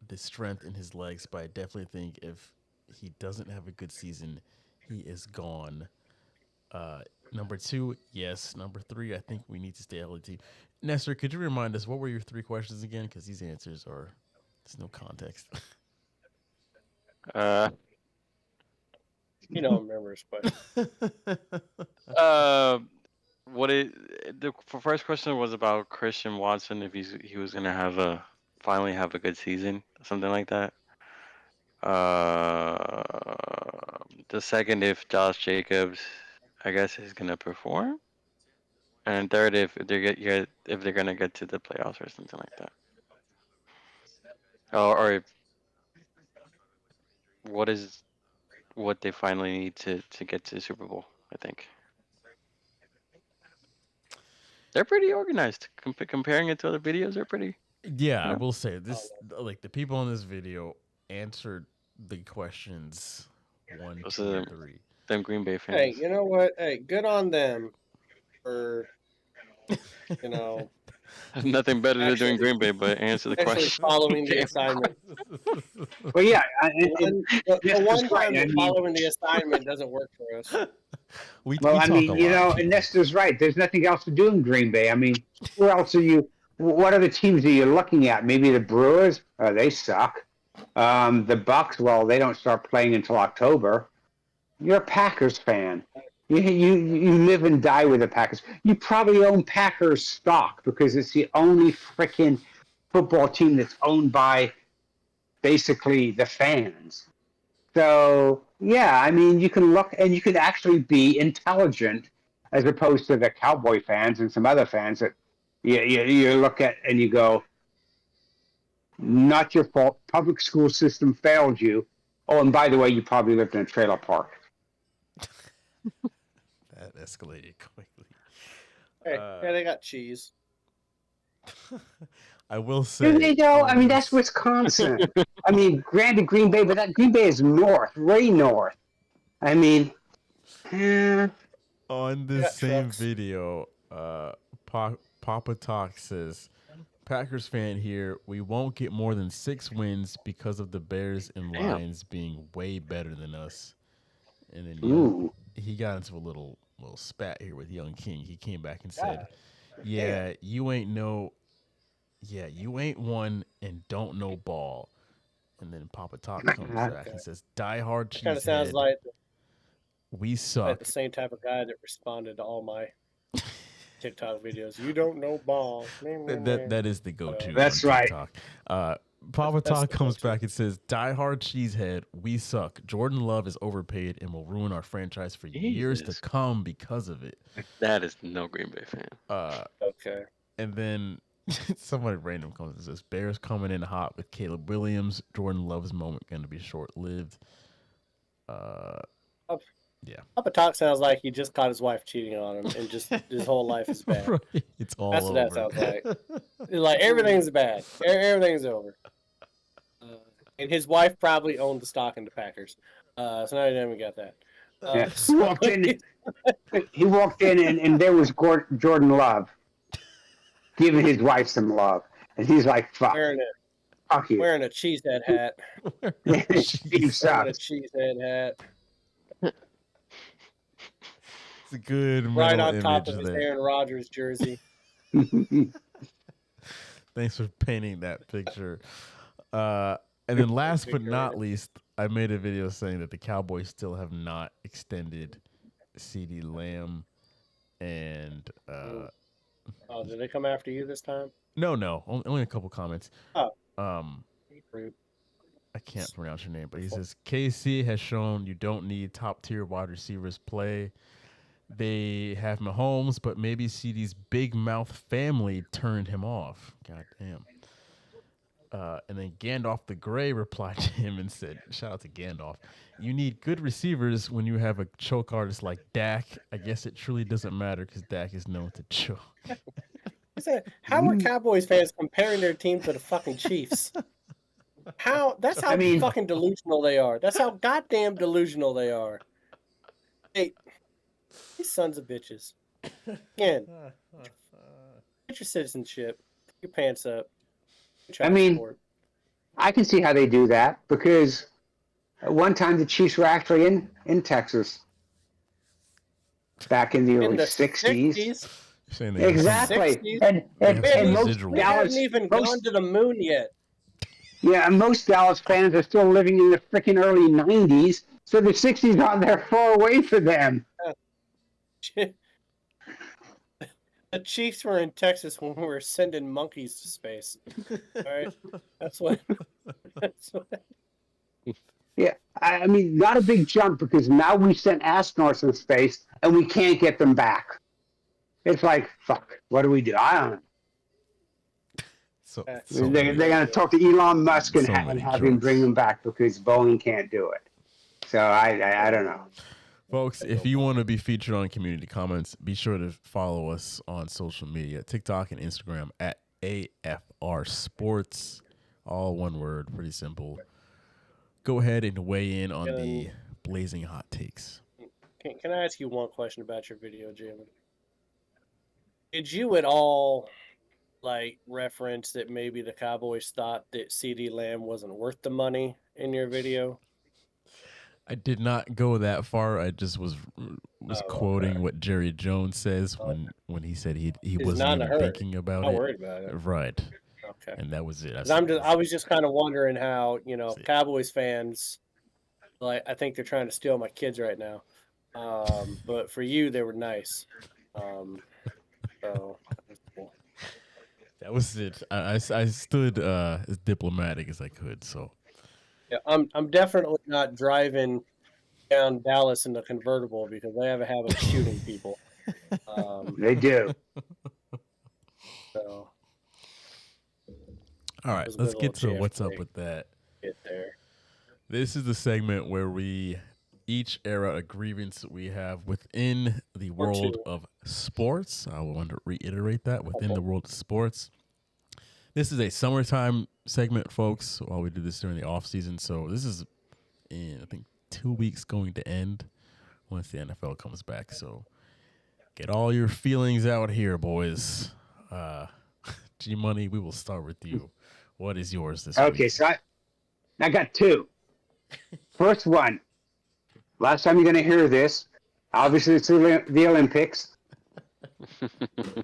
the strength in his legs, but I definitely think if he doesn't have a good season, he is gone. Number 2, yes. Number 3, I think we need to stay healthy. Nestor, could you remind us what were your 3 questions again? Because these answers are there's no context. You don't remember his question. The first question was about Christian Watson, if he was gonna finally have a good season, something like that. The second, if Josh Jacobs, I guess, is gonna perform, and third, if they're gonna get to the playoffs or something like that, or what they finally need to get to the Super Bowl. I think they're pretty organized. Comparing it to other videos, they're pretty. Yeah, I will say this: like the people in this video answered the questions 1, 2, and 3. Them Green Bay fans. Hey, you know what? Hey, good on them for Nothing better to do in Green Bay but answer the question. following the assignment. Well, yeah, The one time that following the assignment doesn't work for us. I mean, and Nestor's right. There's nothing else to do in Green Bay. I mean, where else are you? What other teams are you looking at? Maybe the Brewers? They suck. The Bucks? Well, they don't start playing until October. You're a Packers fan. You live and die with the Packers. You probably own Packers stock because it's the only freaking football team that's owned by basically the fans. So, yeah, I mean, you can look and you can actually be intelligent as opposed to the Cowboy fans and some other fans that you look at and you go, not your fault. Public school system failed you. Oh, and by the way, you probably lived in a trailer park. That escalated quickly. Hey, they got cheese. I will say. Do they though? I mean, that's Wisconsin. I mean, granted, Green Bay, but that Green Bay is north, way north. I mean, on this same video, Papa Talk says, Packers fan here, we won't get more than 6 wins because of the Bears and Lions being way better than us. And then he got into a little spat here with Young King. He came back and said, you ain't one and don't know ball. And then Papa Talk comes back and says, die hard cheesehead. Kind of sounds like we suck. Like the same type of guy that responded to all my TikTok videos. You don't know ball. That is the go-to. That's right. Papa Talk comes back and says, die hard cheesehead, we suck. Jordan Love is overpaid and will ruin our franchise for years to come because of it. That is no Green Bay fan. Okay. And then somebody random comes and says, Bears coming in hot with Caleb Williams. Jordan Love's moment going to be short-lived. Yeah. Papa Talk sounds like he just caught his wife cheating on him and just his whole life is bad. Right. It's all That's over. What that sounds like. It's like everything's bad. Everything's over. And his wife probably owned the stock in the Packers. So now you even got that. He walked in and there was Jordan Love giving his wife some love. And he's like, fuck. Fuck you. Wearing a cheesehead hat. Steve sucks. Wearing a cheesehead hat. It's a good right on top image of his there. Aaron Rodgers jersey. Thanks for painting that picture. And then last but not least, I made a video saying that the Cowboys still have not extended CeeDee Lamb. And did they come after you this time? No. Only a couple comments. Oh. I can't pronounce your name, but he says KC has shown you don't need top tier wide receivers play. They have Mahomes, but maybe CeeDee's big mouth family turned him off. God damn. And then Gandalf the Grey replied to him and said, shout out to Gandalf, you need good receivers when you have a choke artist like Dak. I guess it truly doesn't matter because Dak is known to choke. How are Cowboys fans comparing their team to the fucking Chiefs? That's how fucking delusional they are. That's how goddamn delusional they are. Hey, these sons of bitches. Again, get your citizenship. Put your pants up. I mean, I can see how they do that because at one time the Chiefs were actually in Texas back in the early 60s. Exactly. And most we haven't even gone to the moon yet. Yeah, and most Dallas fans are still living in the freaking early 90s, so the 60s aren't that far away for them. The Chiefs were in Texas when we were sending monkeys to space. All right, that's what. Yeah, I mean, not a big jump because now we sent astronauts in space and we can't get them back. It's like, fuck, what do we do? I don't know. They're going to talk to Elon Musk and have him bring them back because Boeing can't do it. So I don't know. Folks, if you want to be featured on community comments, be sure to follow us on social media, TikTok and Instagram at AFR Sports. All one word, pretty simple. Go ahead and weigh in on the blazing hot takes. Can I ask you one question about your video, Jim? Did you at all reference that maybe the Cowboys thought that CeeDee Lamb wasn't worth the money in your video? I did not go that far. I just was quoting what Jerry Jones says when he said he wasn't even thinking about it. Not worried about it. Right. Okay. And that was it. I was just kind of wondering how, Cowboys fans, I think they're trying to steal my kids right now. But for you, they were nice. So that's cool. That was it. I stood as diplomatic as I could. So yeah, I'm definitely not driving down Dallas in the convertible because they have a habit of shooting people. They do. So. All right, let's get to what's up with that. Get there. This is the segment where we each air out a grievance that we have within the world of sports. I want to reiterate that within the world of sports. This is a summertime segment, folks, while we do this during the off season. So this is in, I think, 2 weeks going to end once the NFL comes back. So get all your feelings out here, boys. G Money, we will start with you. What is yours this week? Okay, so I got two. First one. Last time you're going to hear this, obviously it's the Olympics.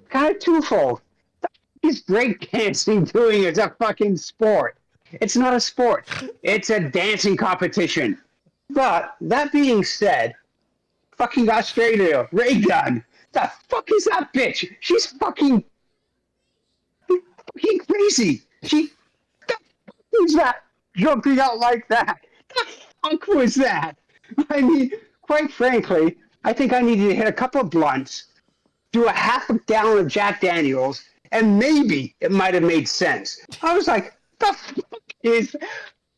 Kind of twofold. Is breakdancing doing as a fucking sport? It's not a sport. It's a dancing competition. But that being said, fucking Australia, Ray Gun. The fuck is that bitch? She's fucking crazy. The fuck is that jumping out like that? The fuck was that? I mean, quite frankly, I think I needed to hit a couple of blunts, do a half a gallon of Jack Daniels, and maybe it might have made sense. I was like, the fuck is...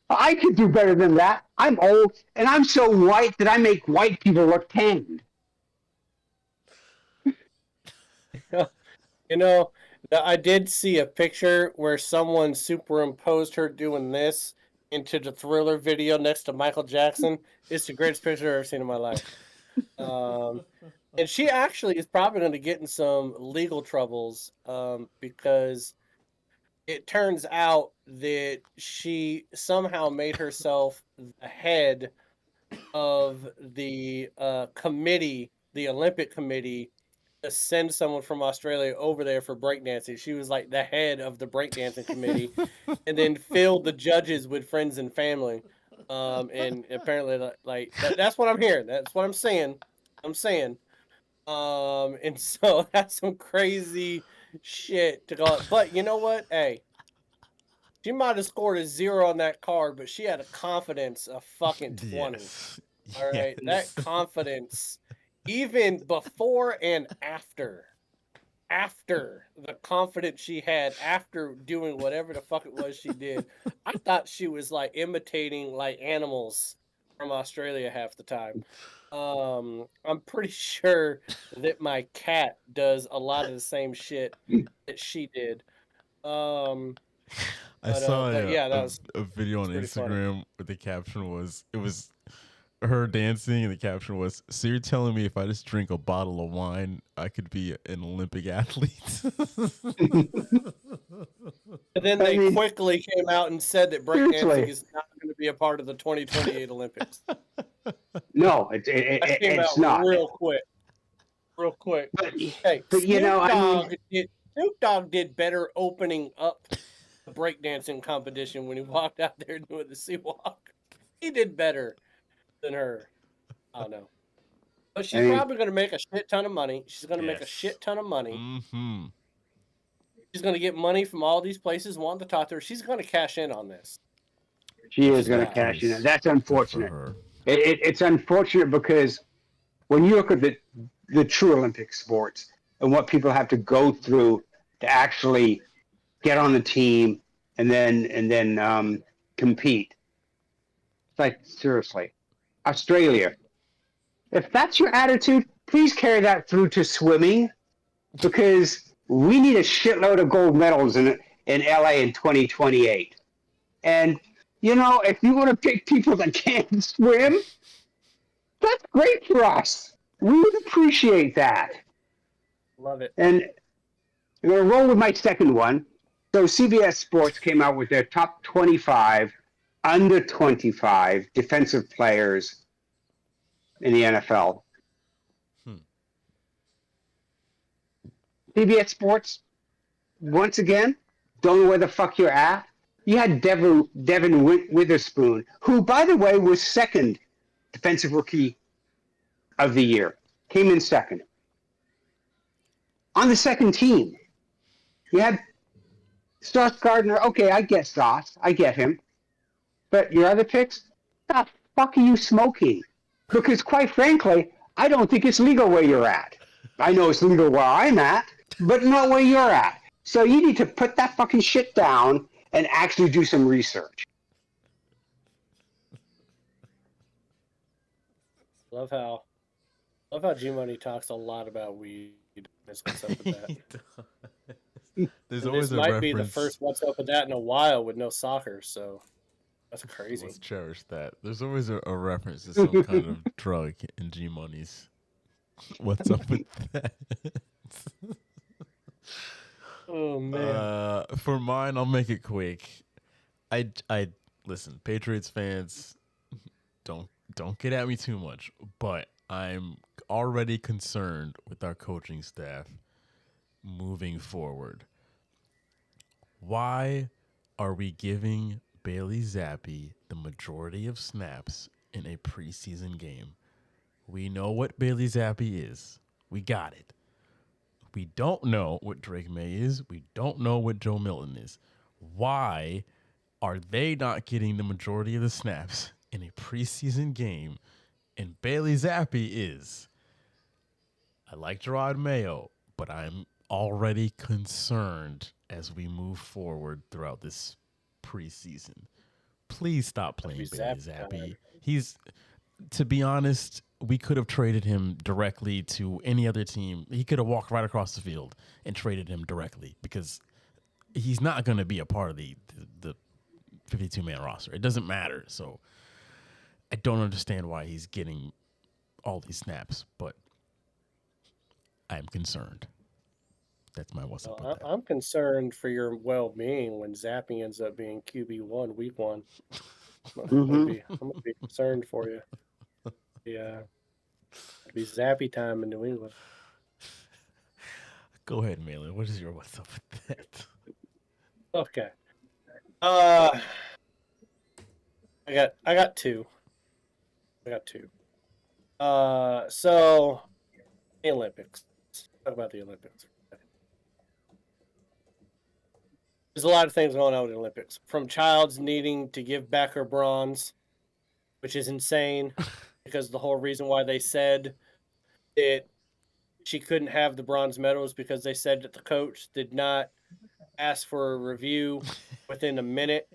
I could do better than that. I'm old, and I'm so white that I make white people look tanned. I did see a picture where someone superimposed her doing this into the Thriller video next to Michael Jackson. It's the greatest picture I've ever seen in my life. And she actually is probably going to get in some legal troubles because it turns out that she somehow made herself the head of the committee, the Olympic committee, to send someone from Australia over there for breakdancing. She was like the head of the breakdancing committee and then filled the judges with friends and family. And apparently, that's what I'm hearing. That's what I'm saying. And so that's some crazy shit to go. But you know what? Hey, she might have scored a 0 on that card, but she had a confidence of fucking 20. Yes. All right, that confidence, even before and after, after the confidence she had after doing whatever the fuck it was she did. I thought she was like imitating like animals from Australia half the time. I'm pretty sure that my cat does a lot of the same shit that she did. I saw But yeah, that was a video on pretty funny. Instagram where the caption was her dancing and the caption was, "So you're telling me if I just drink a bottle of wine, I could be an Olympic athlete?" And then they quickly came out and said that breakdancing seriously. is not going to be a part of the 2028 Olympics. No, That came it's out not. real quick. Real quick. Hey, But you know, I mean, Snoop Dogg did better opening up the breakdancing competition when he walked out there doing the sea walk. He did better than her. I don't know. But she's probably going to make a shit ton of money. She's going to make a shit ton of money. Mm-hmm. She's going to get money from all these places wanting to talk to her. She's going to cash in on this. she is going to cash in. That's unfortunate. It's unfortunate because when you look at the true Olympic sports and what people have to go through to actually get on the team and then compete, it's like, seriously, Australia. If that's your attitude, please carry that through to swimming, because we need a shitload of gold medals in LA in 2028. And you know, if you want to pick people that can't swim, that's great for us. We would appreciate that. Love it. And I'm going to roll with my second one. So CBS Sports came out with their top 25 under 25 defensive players in the NFL. CBS Sports, once again, don't know where the fuck you're at. You had Devin Witherspoon, who, by the way, was second defensive rookie of the year. Came in second. On the second team, you had Sauce Gardner. Okay, I get Sauce. I get him. But your other picks, the fuck are you smoking? Because quite frankly, I don't think it's legal where you're at. I know it's legal where I'm at, but not where you're at. So you need to put that fucking shit down and actually do some research. Love how G Money talks a lot about weed. What's up with that? There's And always this a might be the reference. first what's up with that in a while with no soccer, so that's crazy. Let's cherish that. There's always a reference to some kind of drug in G Money's. What's up with that? Oh man. For mine, I'll make it quick. I listen, Patriots fans, don't get at me too much, but I'm already concerned with our coaching staff moving forward. Why are we giving Bailey Zappi the majority of snaps in a preseason game? We know what Bailey Zappi is. We got it. We don't know what Drake May is. We don't know what Joe Milton is. Why are they not getting the majority of the snaps in a preseason game and Bailey Zappi is? I like Gerard Mayo, but I'm already concerned as we move forward throughout this preseason. Please stop playing Bailey Zappi. He's, to be honest, we could have traded him directly to any other team. He could have walked right across the field and traded him directly because he's not going to be a part of the 52-man roster. It doesn't matter. So I don't understand why he's getting all these snaps, but I'm concerned. That's my what's up with that. I'm concerned for your well-being when Zappy ends up being QB1 week 1. I'm gonna be concerned for you. Yeah, it'll be Zappy time in New England. Go ahead, Malin. What is your what's up with that? Okay. I got two. So the Olympics. Talk about the Olympics. There's a lot of things going on with the Olympics. From Childs needing to give back her bronze, which is insane, because the whole reason why they said that she couldn't have the bronze medals because they said that the coach did not ask for a review within a minute.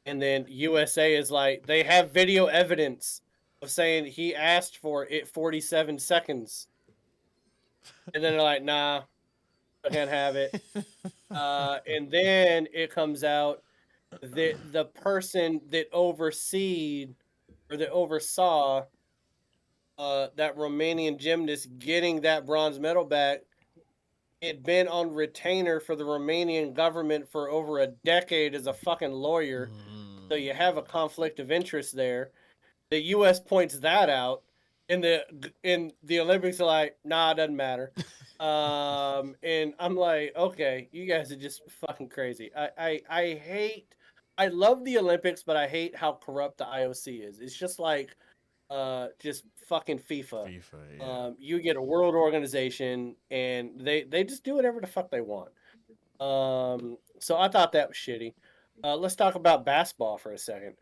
And then USA is like, they have video evidence of saying he asked for it 47 seconds. And then they're like, nah, I can't have it. And then it comes out that the person that oversaw that Romanian gymnast getting that bronze medal back had been on retainer for the Romanian government for over a decade as a fucking lawyer. So you have a conflict of interest there. The U.S. points that out, and the Olympics are like, nah, it doesn't matter. And I'm like, okay, you guys are just fucking crazy. I love the Olympics, but I hate how corrupt the IOC is. It's just like just fucking FIFA. You get a world organization and they just do whatever the fuck they want. So I thought that was shitty. Let's talk about basketball for a second.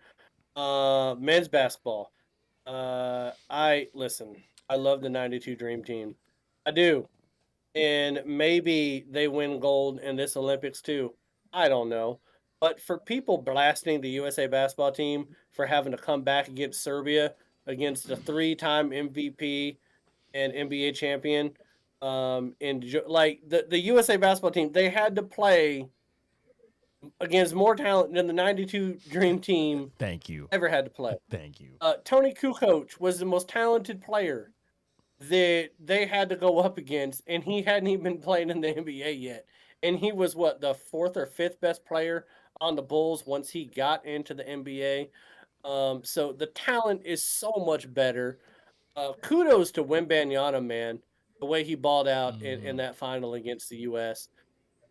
Men's basketball. I love the 92 Dream Team. I do. And maybe they win gold in this Olympics too. I don't know. But for people blasting the USA basketball team for having to come back against Serbia, against the 3-time MVP and NBA champion, like the USA basketball team, they had to play against more talent than the 92 Dream Team Thank you. ever had to play. Thank you. Tony Kukoc was the most talented player that they had to go up against, and he hadn't even been playing in the NBA yet. And he was the 4th or 5th best player on the Bulls once he got into the NBA. So the talent is so much better. Kudos to Wembanyama, man, the way he balled out in that final against the U.S.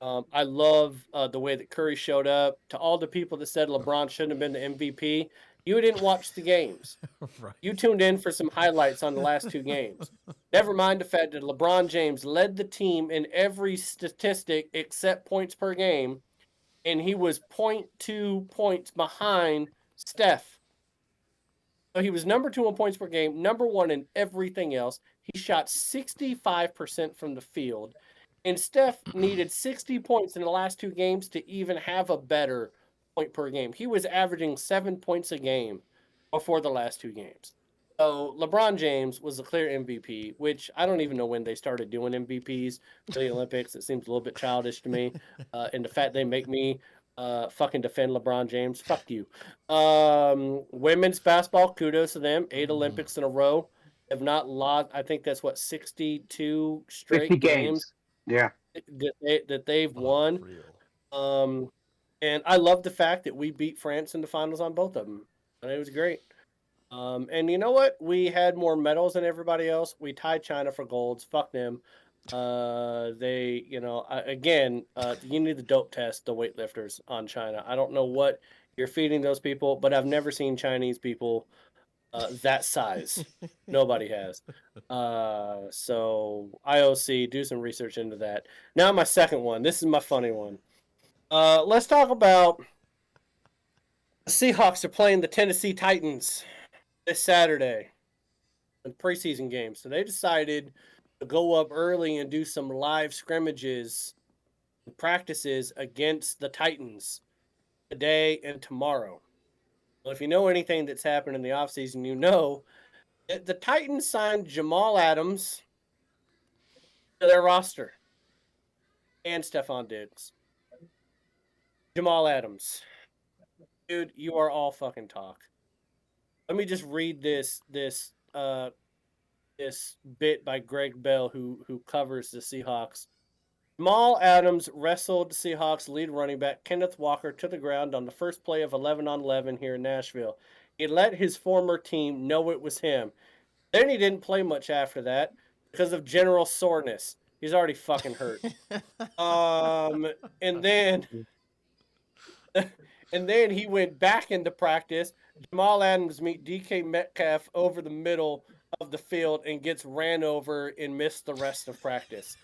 I love the way that Curry showed up. To all the people that said LeBron shouldn't have been the MVP, you didn't watch the games. Right. You tuned in for some highlights on the last 2 games. Never mind the fact that LeBron James led the team in every statistic except points per game, and he was 0.2 points behind Steph. So he was number 2 in points per game, number 1 in everything else. He shot 65% from the field. And Steph needed 60 points in the last 2 games to even have a better point per game. He was averaging 7 points a game before the last 2 games. So LeBron James was the clear MVP, which I don't even know when they started doing MVPs for the Olympics. It seems a little bit childish to me. And the fact they make me fucking defend LeBron James, fuck you. Women's basketball, kudos to them. 8 Olympics in a row. Have not lost, I think that's 62 straight 50 games. Yeah. That they've won. And I love the fact that we beat France in the finals on both of them. And it was great. And you know what? We had more medals than everybody else. We tied China for golds. Fuck them. They, again, you need the dope test, the weightlifters on China. I don't know what you're feeding those people, but I've never seen Chinese people that size. Nobody has. So IOC, do some research into that. Now my second one. This is my funny one. Let's talk about the Seahawks are playing the Tennessee Titans this Saturday in preseason games. So they decided to go up early and do some live scrimmages and practices against the Titans today and tomorrow. Well, if you know anything that's happened in the offseason, you know that the Titans signed Jamal Adams to their roster and Stephon Diggs. Jamal Adams. Dude, you are all fucking talk. Let me just read this bit by Greg Bell, who covers the Seahawks. Jamal Adams wrestled Seahawks lead running back Kenneth Walker to the ground on the first play of 11-on-11 here in Nashville. He let his former team know it was him. Then he didn't play much after that because of general soreness. He's already fucking hurt. And then he went back into practice. Jamal Adams meet DK Metcalf over the middle of the field and gets ran over and missed the rest of practice.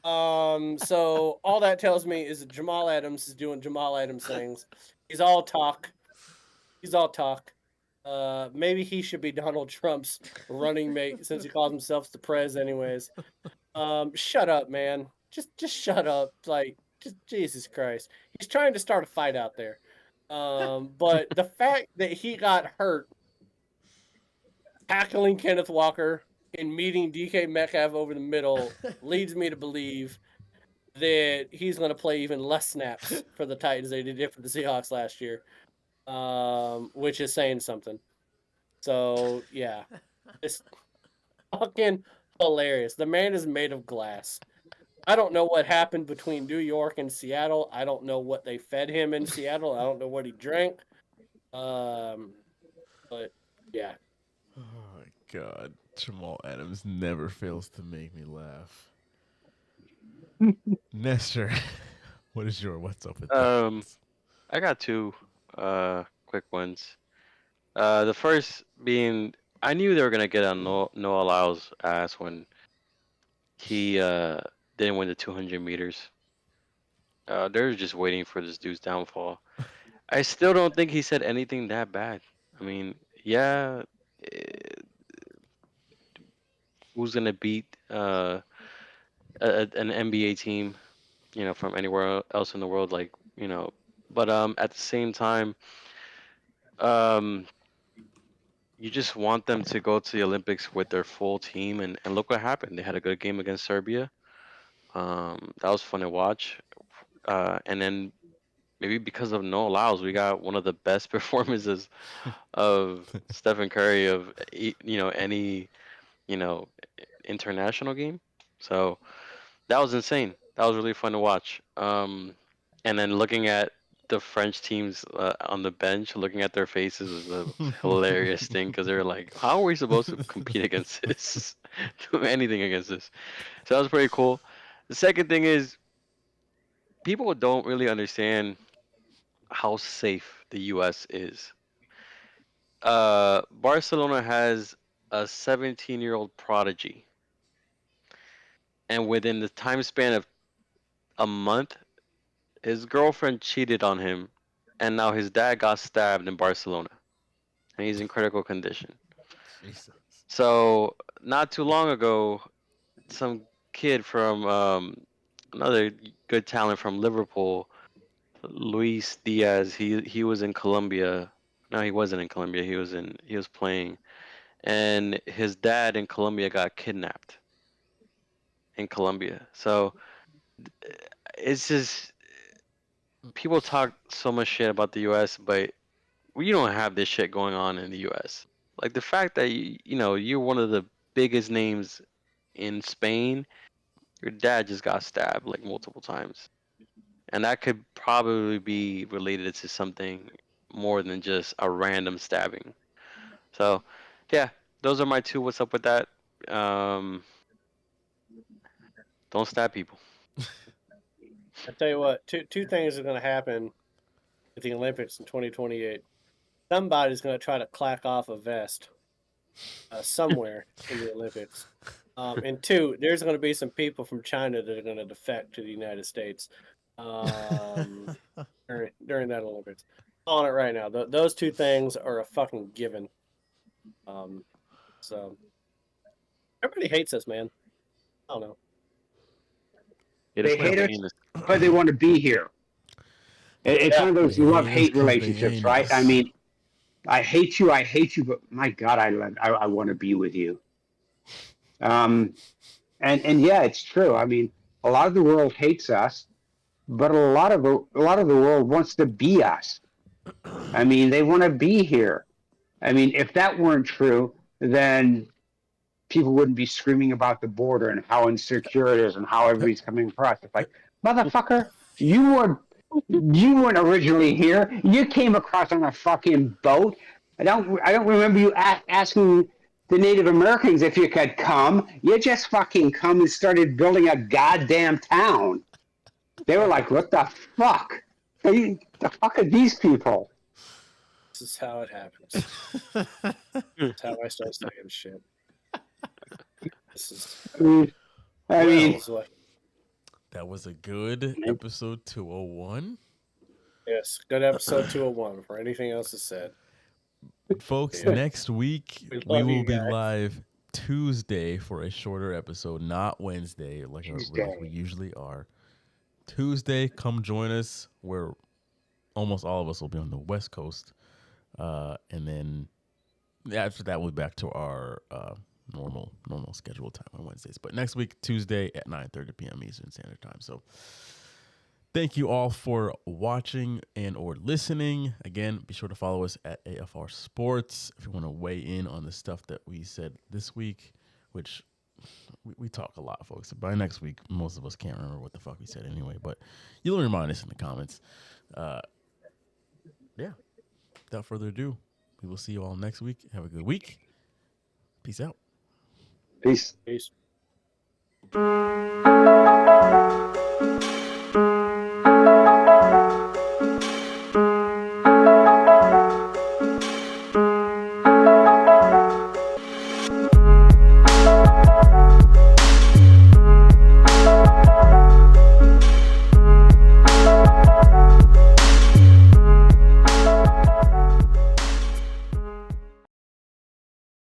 So all that tells me is that Jamal Adams is doing Jamal Adams things. He's all talk. Maybe he should be Donald Trump's running mate since he calls himself the Prez, anyways. Shut up, man. Just shut up. Like, just Jesus Christ. He's trying to start a fight out there. But the fact that he got hurt tackling Kenneth Walker and meeting DK Metcalf over the middle leads me to believe that he's going to play even less snaps for the Titans than he did for the Seahawks last year, which is saying something. So, yeah, it's fucking hilarious. The man is made of glass. I don't know what happened between New York and Seattle. I don't know what they fed him in Seattle. I don't know what he drank. But, yeah. Oh, my God. Jamal Adams never fails to make me laugh. Nestor, what is your what's up with that? I got two quick ones. The first being, I knew they were gonna get on Noah Lyle's ass when he didn't win the 200 meters. They're just waiting for this dude's downfall. I still don't think he said anything that bad. I mean, yeah, who's gonna beat an NBA team, from anywhere else in the world, but at the same time, um, you just want them to go to the Olympics with their full team, and look what happened. They had a good game against Serbia. That was fun to watch. And then maybe because of Noah Lyles, we got one of the best performances of Stephen Curry of any international game. So that was insane. That was really fun to watch. And then looking at the French teams on the bench, looking at their faces was a hilarious thing because they were like, "How are we supposed to compete against this? Do anything against this?" So that was pretty cool. The second thing is, people don't really understand how safe the U.S. is. Barcelona has a 17-year-old prodigy, and within the time span of a month, his girlfriend cheated on him, and now his dad got stabbed in Barcelona, and he's in critical condition. Jesus. So not too long ago, some kid from another good talent from Liverpool, Luis Diaz, he was in Colombia. No, he wasn't in Colombia. He was playing, and his dad in Colombia got kidnapped in Colombia. So it's just, people talk so much shit about the U.S., but we don't have this shit going on in the U.S. Like the fact that you're one of the biggest names in Spain, your dad just got stabbed like multiple times, and that could probably be related to something more than just a random stabbing. So, yeah, those are my two. What's up with that? Don't stab people. I tell you what, two things are going to happen at the Olympics in 2028. Somebody's going to try to clack off a vest somewhere in the Olympics. And two, there's going to be some people from China that are going to defect to the United States during that Olympics. On it right now. Those two things are a fucking given. So everybody hates us, man. I don't know. They hate us, but they want to be here. It's one of those love-hate relationships, right? I mean, I hate you, but my God, I want to be with you. And yeah, it's true. I mean, a lot of the world hates us, but a lot of the world wants to be us. I mean, they want to be here. I mean, if that weren't true, then people wouldn't be screaming about the border and how insecure it is and how everybody's coming across. It's like, motherfucker, you weren't originally here. You came across on a fucking boat. I don't remember you asking the Native Americans if you could come. You just fucking come and started building a goddamn town. They were like, what the fuck? The fuck are these people? This is how it happens. That's how I start saying shit. This is. I mean, that was a good episode 201. Yes, good episode 201 for anything else is said. Folks, Yeah. next week We we love you will be guys. live Tuesday for a shorter episode, not Wednesday like Tuesday. we usually are. Tuesday, come join us. Where almost all of us will be on the West Coast, and then after that we'll be back to our normal scheduled time on Wednesdays. But next week, Tuesday at 9:30 p.m. Eastern Standard Time. So thank you all for watching and or listening. Again, be sure to follow us at AFR Sports if you want to weigh in on the stuff that we said this week, which we talk a lot, folks. By next week, most of us can't remember what the fuck we said anyway, but you'll remind us in the comments. Yeah, without further ado, we will see you all next week. Have a good week. Peace out. Peace. Peace.